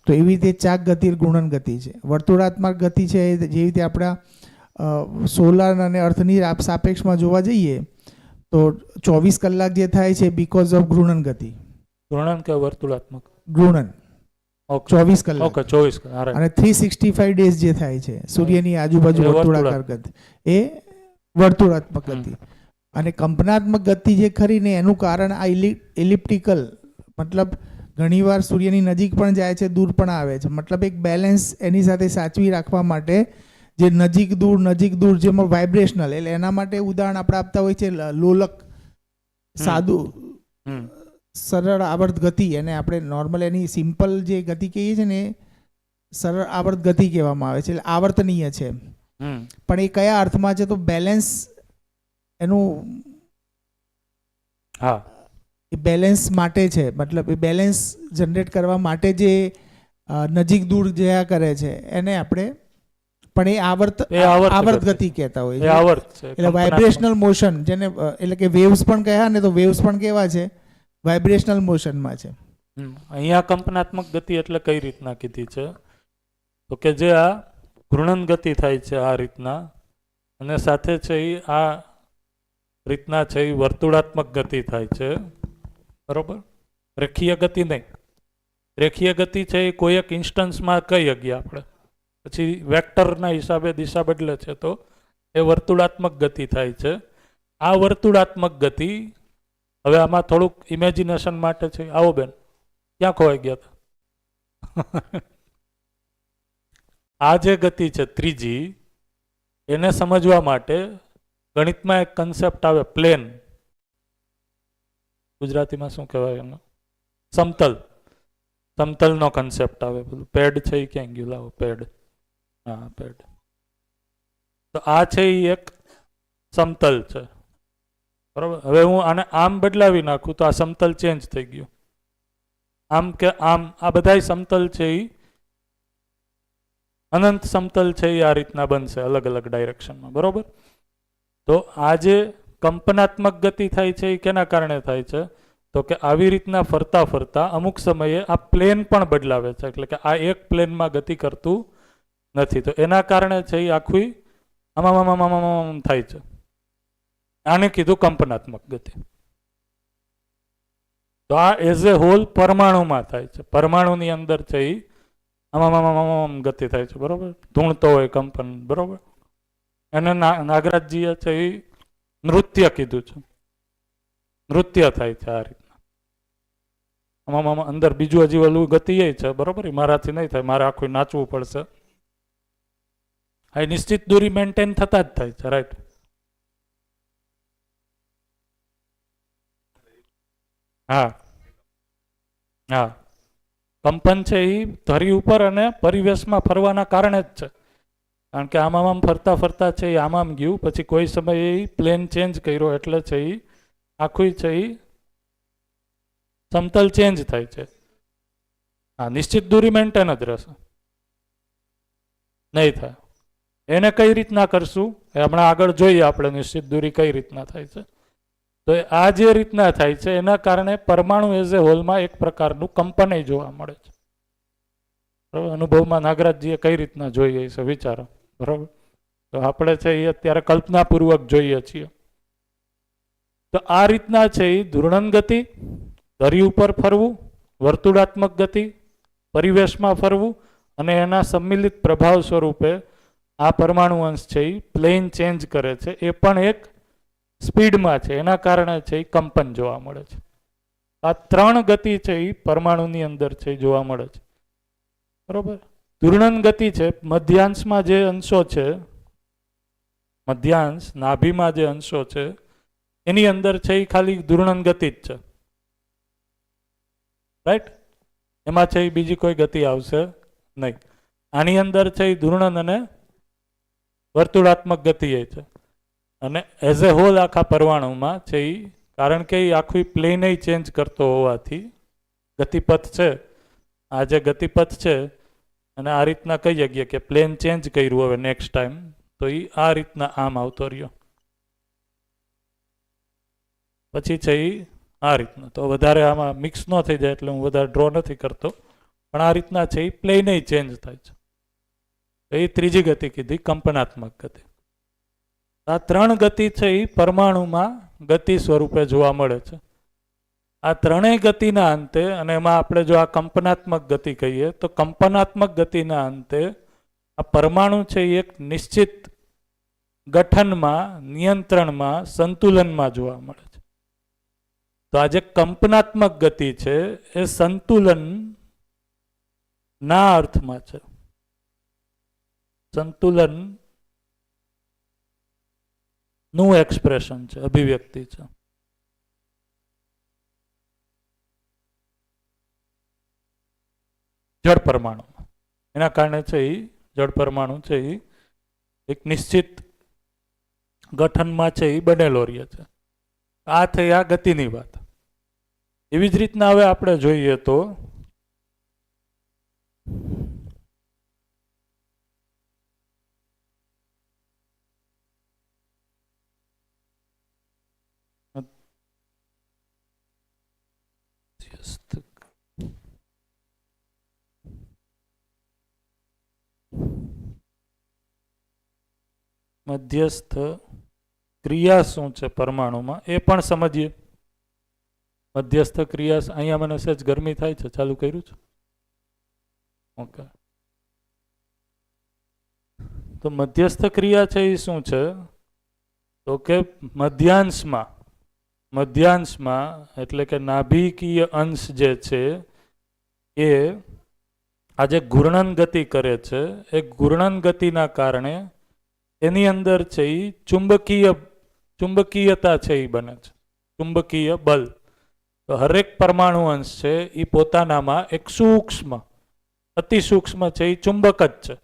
તો એવી રીતે ચાક ગતિ ઘૂર્ણન ગતિ છે. વર્તુળાત્મક ગતિ છે જેવી રીતે આપણા સોલાર અને અર્થની સાપેક્ષમાં જોવા જઈએ તો 24 કલાક જે થાય છે બીકોઝ ઓફ ઘૂર્ણન ગતિ. ઘૂર્ણન કે વર્તુળાત્મક? ઘૂર્ણન. 24 કલાક. ઓકે, 24 કલાક. અને 365 ડેઝ જે થાય છે સૂર્યની આજુબાજુ વર્તુળાકાર ગતિ, એ વર્તુળાત્મક ગતિ. અને કંપનાત્મક ગતિ જે ખરી ને એનું કારણ આ ઇલિપ્ટિકલ, મતલબ ઘણીવાર સૂર્યની નજીક પણ જાય છે, દૂર પણ આવે છે, મતલબ એક બેલેન્સ એની સાથે સાચવી રાખવા માટે જે નજીક દૂર જેમાં વાઇબ્રેશનલ, એટલે એના માટે ઉદાહરણ આપણે આપતા હોય છે લોલક, સાદું સરળ આવર્ત ગતિ, અને આપણે નોર્મલ એની સિમ્પલ જે ગતિ કહીએ છીએ ને સરળ આવર્ત ગતિ કહેવામાં આવે છે, એટલે આવર્તનીય છે. પણ એ કયા અર્થમાં છે? તો બેલેન્સ એનું એ બેલેન્સ માટે છે, મતલબ એ બેલેન્સ જનરેટ કરવા માટે જે નજીક દૂર જયા કરે છે એને આપણે, પણ એ આવર્ત ગતિ કહેતા હોય છે. એટલે વાઇબ્રેશનલ મોશન જેને એટલે કે વેવ્સ પણ કહ્યા ને, તો વેવ્સ પણ કેવા છે? વાઇબ્રેશનલ મોશનમાં છે. અહીંયા કંપનાત્મક ગતિ એટલે કઈ રીતના કીધી છે? તો કે જે આ ઘૂર્ણન ગતિ થાય છે આ રીતના, અને સાથે છે એ આ રીતના છે એ વર્તુળાત્મક ગતિ થાય છે, બરોબર? રેખીય ગતિ નહીં. રેખીય ગતિ છે એ કોઈ એક ઇન્સ્ટન્સમાં કહી શકીએ આપણે, પછી વેક્ટરના હિસાબે દિશા બદલે છે, તો એ વર્તુળાત્મક ગતિ થાય છે. આ વર્તુળાત્મક ગતિ, હવે આમાં થોડુંક ઇમેજિનેશન માટે છે. આવો બેન, ક્યાં ખોવાઈ ગયા હતા? આ જે ગતિ છે ત્રીજી, એને સમજવા માટે ગણિતમાં એક કન્સેપ્ટ આવે પ્લેન. ગુજરાતીમાં શું કહેવાય એનો? સમતલ. સમતલનો કન્સેપ્ટ આવે. બધું પેડ છે એ ક્યાં ગયું? લાવો પેડ. હા, પેડ. તો આ છે એ એક સમતલ છે, બરોબર? હવે હું આને આમ બદલાવી નાખું તો આ સમતલ ચેન્જ થઈ ગયું. આમ કે આમ, આ બધાય સમતલ છે એ અનંત સમતલ છે એ આ રીતના બનશે અલગ અલગ ડાયરેક્શનમાં, બરોબર? તો આ જે કંપનાત્મક ગતિ થાય છે એ કેના કારણે થાય છે? તો કે આવી રીતના ફરતા ફરતા અમુક સમયે આ પ્લેન પણ બદલાવે છે, એટલે કે આ એક પ્લેનમાં ગતિ કરતું નથી. તો એના કારણે છે એ આખું આમ થાય છે. આને કીધું કંપનાત્મક ગતિ. તો આ એઝ એ હોલ પરમાણુમાં થાય છે. પરમાણુની અંદર છે એ આમ ગતિ થાય છે, બરોબર? ધૂણતો હોય કંપન, બરોબર? એને નાગરાજજીએ છે એ નૃત્ય કીધું છે. નૃત્ય થાય છે આ રીતના. આમાં અંદર બીજું હજી ઓલું ગતિ એ છે, બરોબર? એ મારાથી નહીં થાય, મારે આખું નાચવું પડશે. આ નિશ્ચિત દૂરી મેન્ટેન થતા જ થાય છે, રાઈટ? હા હા, કંપન છે એ ધરી ઉપર અને પરિવેશમાં ફરવાના કારણે જ છે. કારણ કે આમ ફરતા ફરતા છે એ આમ ગયું, પછી કોઈ સમયે એ પ્લેન ચેન્જ કર્યો એટલે છે એ આખું છે એ સમતલ ચેન્જ થાય છે. હા, નિશ્ચિત દૂરી મેન્ટેન જ રહેશે, નહીં થાય. એને કઈ રીતના કરશું એ હમણાં આગળ જોઈએ આપણે, નિશ્ચિત દૂરી કઈ રીતના થાય છે. તો આ જે રીતના થાય છે એના કારણે પરમાણુ એઝ એ હોલમાં એક પ્રકારનું કંપન જોવા મળે છે, બરાબર? અનુભવમાં નાગરાજજીએ કઈ રીતના જોઈએ છે વિચારો, બરાબર? તો આપણે છે એ અત્યારે કલ્પનાપૂર્વક જોઈએ છીએ. તો આ રીતના છે એ ઘૂર્ણન ગતિ, ધરી ઉપર ફરવું, વર્તુળાત્મક ગતિ, પરિવેશમાં ફરવું, અને એના સંમિલિત પ્રભાવ સ્વરૂપે આ પરમાણુ અંશ છે એ પ્લેન ચેન્જ કરે છે. એ પણ એક સ્પીડમાં છે, એના કારણે છે એ કંપન જોવા મળે છે. આ ત્રણ ગતિ છે એ પરમાણુની અંદર છે જોવા મળે છે, બરોબર? ઘૂર્ણન ગતિ છે મધ્યાંશમાં જે અંશો છે, મધ્યાંશ નાભીમાં જે અંશો છે એની અંદર છે એ ખાલી ઘૂર્ણન ગતિ જ છે, રાઈટ? એમાં છે એ બીજી કોઈ ગતિ આવશે નહીં. આની અંદર છે એ ઘૂર્ણન અને વર્તુળાત્મક ગતિ એ છે. અને એઝ એ હોલ આખા પરમાણુમાં છે એ, કારણ કે એ આખું પ્લેન ચેન્જ કરતો હોવાથી ગતિપથ છે, આ જે ગતિપથ છે, અને આ રીતના કહી શકીએ કે પ્લેન ચેન્જ કર્યું હવે નેક્સ્ટ ટાઈમ, તો એ આ રીતના આમ આવતો રહ્યો, પછી છે એ આ રીતના. તો વધારે આમાં મિક્સ ન થઈ જાય એટલે હું વધારે ડ્રો નથી કરતો, પણ આ રીતના છે એ પ્લેન ચેન્જ થાય છે. એ ત્રીજી ગતિ કીધી કંપનાત્મક ગતિ. આ ત્રણ ગતિ છે એ પરમાણુમાં ગતિ સ્વરૂપે જોવા મળે છે. આ ત્રણેય ગતિના અંતે, અને એમાં આપણે જો આ કંપનાત્મક ગતિ કહીએ તો કંપનાત્મક ગતિના અંતે આ પરમાણુ છે એ એક નિશ્ચિત ગઠનમાં, નિયંત્રણમાં, સંતુલનમાં જોવા મળે છે. તો આ જે કંપનાત્મક ગતિ છે એ સંતુલન ના અર્થમાં છે. સંતુલન નું એક્સપ્રેશન છે, અભિવ્યક્તિ છે. જળ પરમાણુ એના કારણે છે એ જળ પરમાણુ છે એ એક નિશ્ચિત ગઠનમાં છે એ બનેલો રહે છે. આ થઈ આ ગતિની વાત. એવી જ રીતના હવે આપણે જોઈએ તો મધ્યસ્થ ક્રિયા શું છે પરમાણુમાં એ પણ સમજીએ. મધ્યસ્થ ક્રિયા અહીંયા મને સહેજ ગરમી થાય છે, ચાલુ કર્યું છે. ઓકે, તો મધ્યસ્થ ક્રિયા છે એ શું છે? તો કે મધ્યાંશમાં એટલે કે નાભિકીય અંશ જે છે એ આજે ઘૂર્ણન ગતિ કરે છે. એ ઘૂર્ણન ગતિના કારણે એની અંદર છે એ ચુંબકીયતા છે એ બને છે, ચુંબકીય બલ. તો હરેક પરમાણુ અંશ છે એ પોતાનામાં એક સૂક્ષ્મ, અતિ સૂક્ષ્મ છે એ ચુંબક જ છે.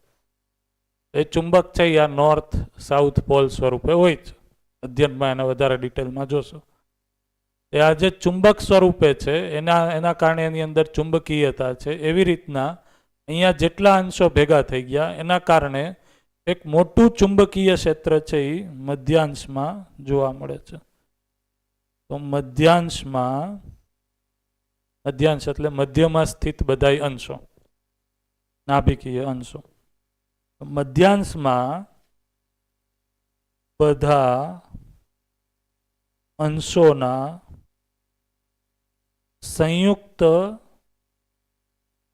એ ચુંબક છે એ આ નોર્થ સાઉથ પોલ સ્વરૂપે હોય છે. અધ્યયનમાં એને વધારે ડિટેલમાં જોશો. એ આ જે ચુંબક સ્વરૂપે છે એના કારણે એની અંદર ચુંબકીયતા છે. એવી રીતના અહીંયા જેટલા અંશો ભેગા થઈ ગયા એના કારણે એક મોટું ચુંબકીય ક્ષેત્ર છે એ મધ્યાંશમાં જોવા મળે છે. તો મધ્યાંશ એટલે મધ્યમાં સ્થિત બધા અંશો, નાભિકીય અંશો. મધ્યાંશમાં બધા અંશોના સંયુક્ત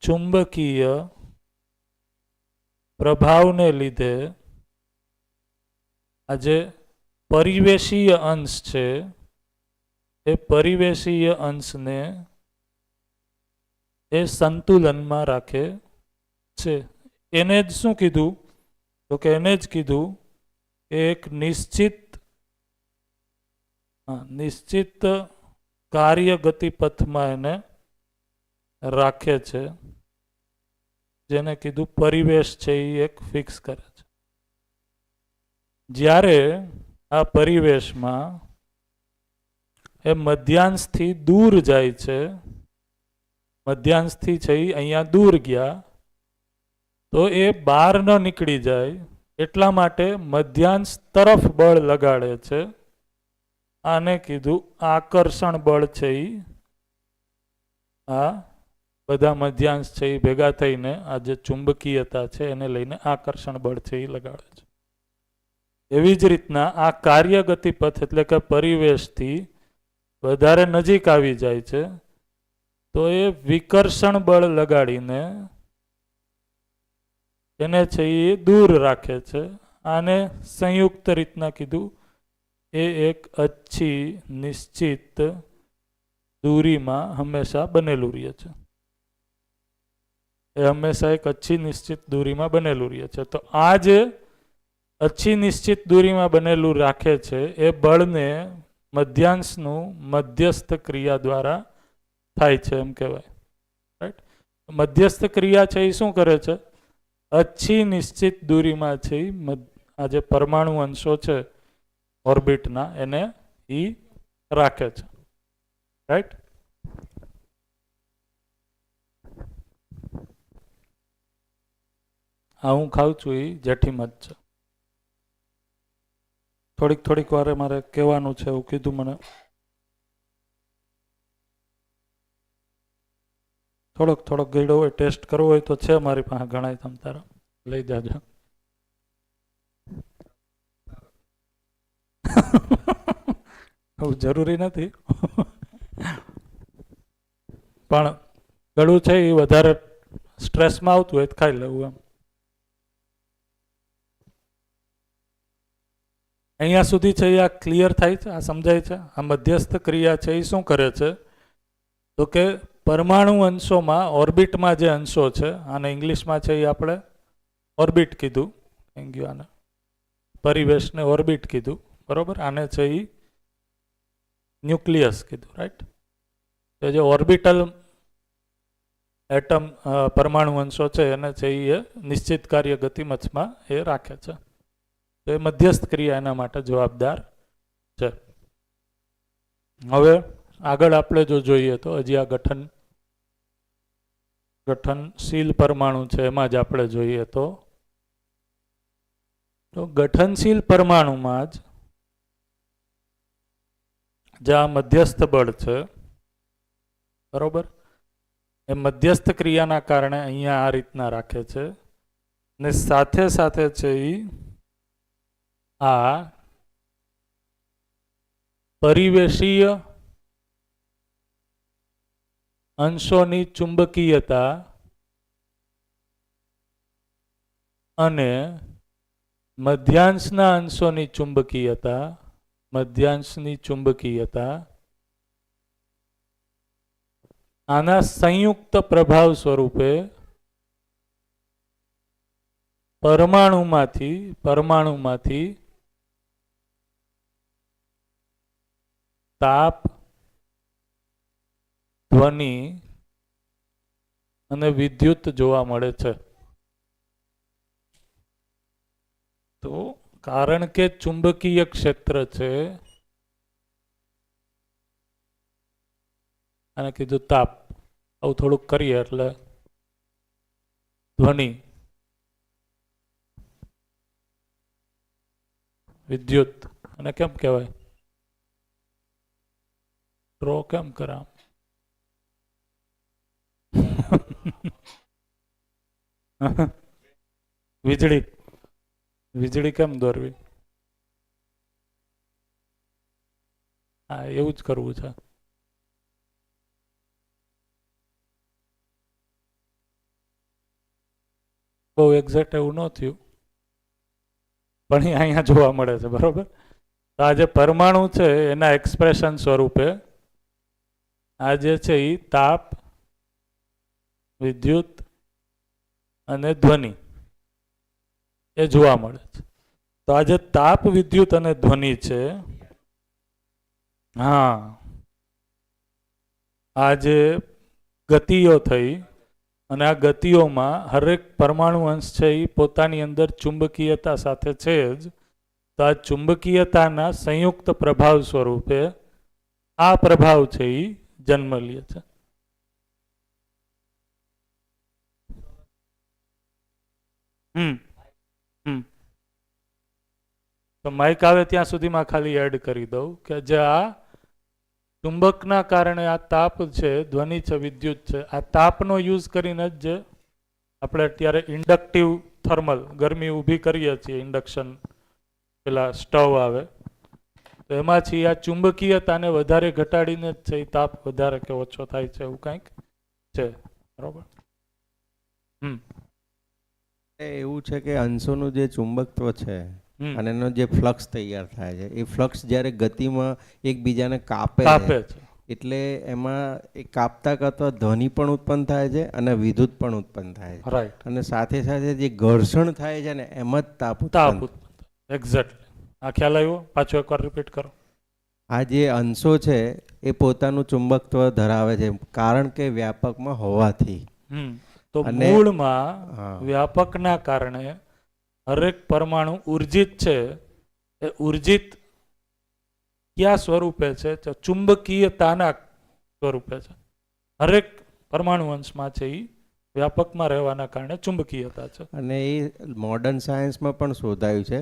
ચુંબકીય પ્રભાવને લીધે આ જે પરિવેશીય અંશ છે એ પરિવેશીય અંશને એ સંતુલનમાં રાખે છે. એને જ શું કીધું? તો કે એને જ કીધું કે એક નિશ્ચિત કાર્ય ગતિપથમાં એને રાખે છે, જેને કીધું પરિવેશ છે એ એક ફિક્સ કરે છે. જ્યારે આ પરિવેશમાં એ મધ્યાંશથી દૂર જાય છે, મધ્યાંશથી છે એ અહીંયા દૂર ગયા તો એ બહાર ન નીકળી જાય એટલા માટે મધ્યાંશ તરફ બળ લગાડે છે. આને કીધું આકર્ષણ બળ છે એ આ બધા મધ્યાંશ છે એ ભેગા થઈને આ જે ચુંબકીયતા છે એને લઈને આકર્ષણ બળ છે એ લગાડે છે. એવી જ રીતના આ કાર્ય ગતિપથ એટલે કે પરિવેશથી વધારે નજીક આવી જાય છે તો એ વિકર્ષણ બળ લગાડીને એને છે એ દૂર રાખે છે. આને સંયુક્ત રીતના કીધું એ એક અચ્છી નિશ્ચિત દૂરીમાં હંમેશા બનેલું રહે છે. એ હંમેશા એક અચ્છી નિશ્ચિત દૂરીમાં બનેલું રહે છે. તો આ જે અચ્છી નિશ્ચિત દૂરીમાં બનેલું રાખે છે એ બળને મધ્યાંશનું મધ્યસ્થ ક્રિયા દ્વારા થાય છે એમ કહેવાય. રાઈટ? મધ્યસ્થ ક્રિયા છે એ શું કરે છે? અચ્છી નિશ્ચિત દૂરીમાં છે આ જે પરમાણુ અંશો છે ઓર્બિટના એને એ રાખે છે. રાઈટ? હા, હું ખાઉં છું એ જેઠીમધ છે. થોડીક વારે મારે કહેવાનું છે એવું કીધું મને. થોડોક ગયડો હોય, ટેસ્ટ કરવો હોય તો છે મારી પાસે ઘણા, તમ તારા લઈ જાજો. જરૂરી નથી પણ ગળું છે એ વધારે સ્ટ્રેસમાં આવતું હોય તો ખાઈ લેવું એમ. અહીંયા સુધી છે એ આ ક્લિયર થાય છે, આ સમજાય છે? આ મધ્યસ્થ ક્રિયા છે એ શું કરે છે તો કે પરમાણુ અંશોમાં ઓર્બિટમાં જે અંશો છે, આને ઇંગ્લિશમાં છે એ આપણે ઓર્બિટ કીધું, થઈ ગયું આને પરિવેશને ઓર્બિટ કીધું, બરોબર? આને છે એ ન્યુક્લિયસ કીધું, રાઈટ? તો જે ઓર્બિટલ એટમ પરમાણુ અંશો છે એને છે એ નિશ્ચિત કાર્ય ગતિમથમાં એ રાખે છે. તો એ મધ્યસ્થ ક્રિયા એના માટે જવાબદાર છે. હવે આગળ આપણે જો જોઈએ તો હજી આ ગઠનશીલ પરમાણુ છે એમાં જ આપણે જોઈએ તો ગઠનશીલ પરમાણુમાં જ જે આ મધ્યસ્થ બળ છે, બરોબર, એ મધ્યસ્થ ક્રિયાના કારણે અહીંયા આ રીતના રાખે છે ને સાથે સાથે છે એ આ પરિવેશીય અંશોની ચુંબકીયતા અને મધ્યાંશના અંશોની ચુંબકીયતા આના સંયુક્ત પ્રભાવ સ્વરૂપે પરમાણુમાંથી તાપ, ધ્વનિ અને વિદ્યુત જોવા મળે છે. તો કારણ કે ચુંબકીય ક્ષેત્ર છે, અને કીધું તાપ, આવું થોડુંક કરીએ એટલે ધ્વનિ, વિદ્યુત, અને કેમ કહેવાય ડ્રો કેમ કરામ વીજળી કેમ દોરવી? હા, એવું જ કરવું છે. બહુ એક્ઝેક્ટ એવું ન થયું પણ એ અહીંયા જોવા મળે છે, બરોબર? તો આ જે પરમાણુ છે એના એક્સપ્રેશન સ્વરૂપે આ જે છે એ તાપ, વિદ્યુત અને ધ્વનિ એ જોવા મળે છે. તો આ જે તાપ, વિદ્યુત અને ધ્વનિ છે, હા, આ જે ગતિઓ થઈ અને આ ગતિઓમાં હરેક પરમાણુ અંશ છે એ પોતાની અંદર ચુંબકીયતા સાથે છે જ. તો આ ચુંબકીયતાના સંયુક્ત પ્રભાવ સ્વરૂપે આ પ્રભાવ છે એ જન્મ લે છે. તો માઇક આવે ત્યાં સુધીમાં ખાલી એડ કરી દઉં કે જે આ ચુંબકના કારણે આ તાપ છે, ધ્વનિ છે, વિદ્યુત છે, આ તાપનો યુઝ કરીને જ જે આપણે અત્યારે ઇન્ડક્ટિવ થર્મલ ગરમી ઊભી કરીએ છીએ, ઇન્ડક્શન પેલા સ્ટવ આવે તો એમાંથી આ ચુંબકીયતાને વધારે ઘટાડીને જ છે એ તાપ વધારે કે ઓછો થાય છે, એવું કંઈક છે, બરોબર? એવું છે કે અંશોનું જે ચુંબકત્વ છે અને એનો જે ફ્લક્સ તૈયાર થાય છે, એ ફ્લક્સ જ્યારે ગતિમાં એકબીજાને કાપે છે એટલે એમાં એ કાપતા કાપતા ધ્વનિ પણ ઉત્પન્ન થાય છે અને વિદ્યુત પણ ઉત્પન્ન થાય છે, રાઈટ? અને સાથે સાથે જે ઘર્ષણ થાય છે ને એમાં જ તાપ ઉત્પન્ન. એક્ઝેક્ટલી. આ ખ્યાલ આવ્યો? પાછો એકવાર રિપીટ કરો. આ જે અંશો છે એ પોતાનું ચુંબકત્વ ધરાવે છે કારણ કે વ્યાપકમાં હોવાથી. તો મૂળમાં વ્યાપકના કારણે હરેક પરમાણુ ઉર્જિત છે. એ ઉર્જિત કયા સ્વરૂપે છે? ચુંબકીયતાના સ્વરૂપે છે. હરેક પરમાણુ અંશમાં છે એ વ્યાપકમાં રહેવાના કારણે ચુંબકીયતા છે. અને એ મોડર્ન સાયન્સમાં પણ શોધાયું છે.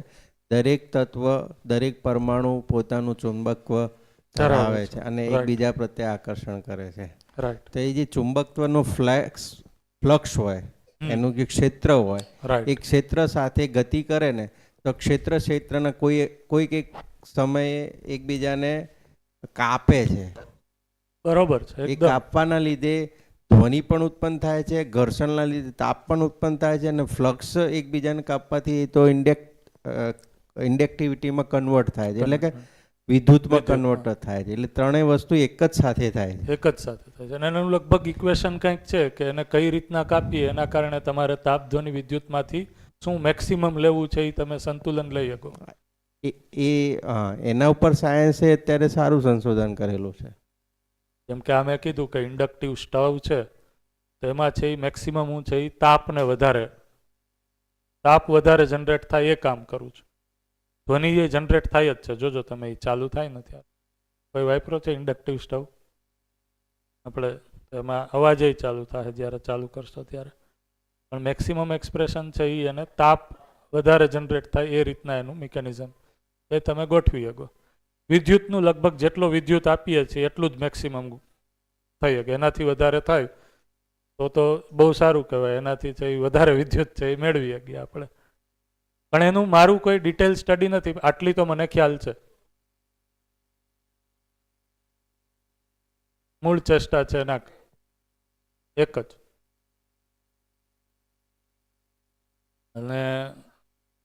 દરેક તત્વ, દરેક પરમાણુ પોતાનું ચુંબકત્વ ધરાવે છે અને એકબીજા પ્રત્યે આકર્ષણ કરે છે. રાઈટ. તો એ જે ચુંબકત્વનો ફ્લક્સ હોય, એનું જે ક્ષેત્ર હોય, એ ક્ષેત્ર સાથે ગતિ કરે ને તો ક્ષેત્રના કોઈક એક સમયે એકબીજાને કાપે છે. બરોબર છે. એ કાપવાના લીધે ધ્વનિ પણ ઉત્પન્ન થાય છે, ઘર્ષણના લીધે તાપ પણ ઉત્પન્ન થાય છે અને ફ્લક્સ એકબીજાને કાપવાથી તો ઇન્ડક્ટિવિટીમાં કન્વર્ટ થાય છે, એટલે કે વિદ્યુતમાં કન્વર્ટ થાય છે. એટલે ત્રણેય વસ્તુ એક જ સાથે થાય છે. એક જ સાથે થાય છે. અને એનું લગભગ ઇક્વેશન કંઈક છે કે એને કઈ રીતના કાપીએ એના કારણે તમારે તાપ ધ્વનિ વિદ્યુતમાંથી શું મેક્સિમમ લેવું છે એ તમે સંતુલન લઈ શકો. એના ઉપર સાયન્સે અત્યારે સારું સંશોધન કરેલું છે. જેમ કે આ મેં કીધું કે ઇન્ડક્ટિવ સ્ટવ છે તો એમાં છે એ મેક્સિમમ હું છે એ તાપ વધારે જનરેટ થાય એ કામ કરું છું. ધ્વનિ એ જનરેટ થાય જ છે, જોજો તમે એ ચાલુ થાય ને ત્યારે. કોઈ વાપરો છે ઇન્ડક્ટિવ સ્ટવ? આપણે એમાં અવાજ ચાલુ થાય જ્યારે ચાલુ કરશો ત્યારે, પણ મેક્સિમમ એક્સપ્રેશન છે એ અને તાપ વધારે જનરેટ થાય એ રીતના એનું મિકેનિઝમ એ તમે ગોઠવી શકો. વિદ્યુતનું લગભગ જેટલો વિદ્યુત આપીએ છીએ એટલું જ મેક્સિમમ થઈ શકે. એનાથી વધારે થાય તો બહુ સારું કહેવાય. એનાથી છે એ વધારે વિદ્યુત છે એ મેળવી શકીએ આપણે. પણ એનું મારું કોઈ ડિટેલ સ્ટડી નથી, આટલી તો મને ખ્યાલ છે. મૂળ ચેષ્ટા છે એના એક જ. અને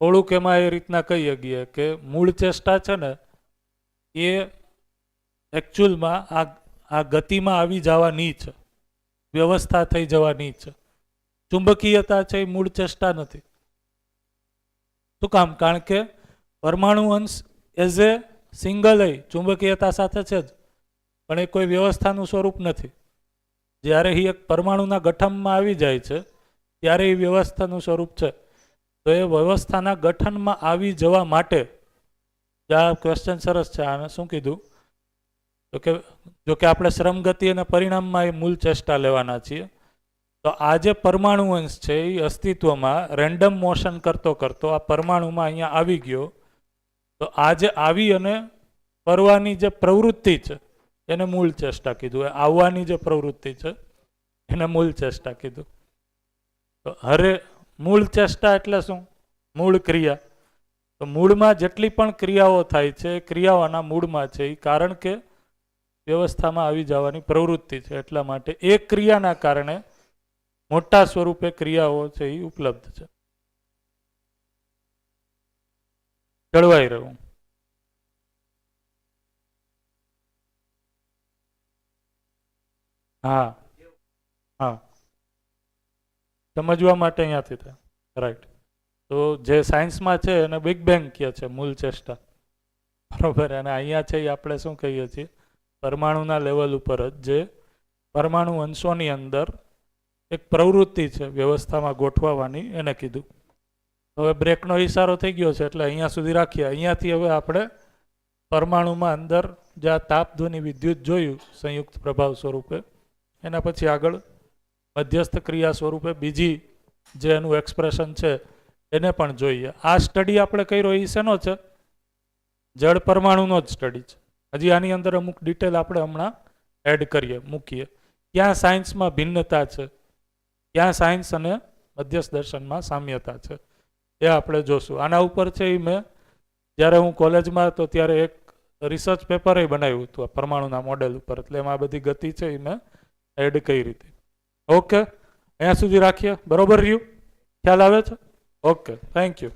થોડુંક એમાં એ રીતના કહી શકીએ કે મૂળ ચેષ્ટા છે ને એ એકચ્યુઅલમાં આ ગતિમાં આવી જવાની છે, વ્યવસ્થા થઈ જવાની છે. ચુંબકીયતા છે એ મૂળ ચેષ્ટા નથી. શું કામ? કારણ કે પરમાણુ અંશ એઝ એ સિંગલ ચુંબકીયતા સાથે છે જ, પણ એ કોઈ વ્યવસ્થાનું સ્વરૂપ નથી. જ્યારે એ એક પરમાણુના ગઠનમાં આવી જાય છે ત્યારે એ વ્યવસ્થાનું સ્વરૂપ છે. તો એ વ્યવસ્થાના ગઠનમાં આવી જવા માટે આ ક્વેશ્ચન સરસ છે. આને શું કીધું? તો કે જો કે આપણે શ્રમ ગતિ અને પરિણામમાં એ મૂળ ચેષ્ટા લેવાના છીએ. તો આ જે પરમાણુ અંશ છે એ અસ્તિત્વમાં રેન્ડમ મોશન કરતો આ પરમાણુમાં અહીંયા આવી ગયો. તો આ જે આવી અને ફરવાની જે પ્રવૃત્તિ છે એને મૂળ ચેષ્ટા કીધું. આવવાની જે પ્રવૃત્તિ છે એને મૂળ ચેષ્ટા કીધું. તો મૂળ ચેષ્ટા એટલે શું? મૂળ ક્રિયા. તો મૂળમાં જેટલી પણ ક્રિયાઓ થાય છે ક્રિયાઓના મૂળમાં છે એ કારણ કે વ્યવસ્થામાં આવી જવાની પ્રવૃત્તિ છે. એટલા માટે એ ક્રિયાના કારણે મોટા સ્વરૂપે ક્રિયાઓ છે એ ઉપલબ્ધ છે. જળવાઈ રહેવું. હા હા, સમજવા માટે અહીંયાથી થાય. રાઈટ. તો જે સાયન્સમાં છે એને બિગ બેંગ કહે છે મૂળ ચેષ્ટા, બરોબર. અને અહીંયા છે એ આપણે શું કહીએ છીએ, પરમાણુના લેવલ ઉપર જ જે પરમાણુ અંશોની અંદર એક પ્રવૃત્તિ છે વ્યવસ્થામાં ગોઠવવાની એને કીધું. હવે બ્રેકનો ઇશારો થઈ ગયો છે એટલે અહીંયા સુધી રાખીએ. અહીંયાથી હવે આપણે પરમાણુમાં અંદર જે આ તાપ ધ્વનિ વિદ્યુત જોયું સંયુક્ત પ્રભાવ સ્વરૂપે, એના પછી આગળ મધ્યસ્થ ક્રિયા સ્વરૂપે બીજી જે એનું એક્સપ્રેશન છે એને પણ જોઈએ. આ સ્ટડી આપણે કર્યો એ શેનો છે? જળ પરમાણુનો જ સ્ટડી છે. હજી આની અંદર અમુક ડિટેલ આપણે હમણાં એડ કરીએ, મૂકીએ. ક્યાં સાયન્સમાં ભિન્નતા છે, ક્યાં સાયન્સ અને મધ્યસ્થ દર્શનમાં સામ્યતા છે એ આપણે જોશું. આના ઉપર છે એ મેં જ્યારે હું કોલેજમાં હતો ત્યારે એક રિસર્ચ પેપર બનાવ્યું હતું આ પરમાણુના મોડેલ ઉપર. એટલે એમાં બધી ગતિ છે એ મેં એડ કરી હતી. ઓકે, અહીંયા સુધી રાખીએ. બરોબર રહ્યું? ખ્યાલ આવે છે? Okay, thank you.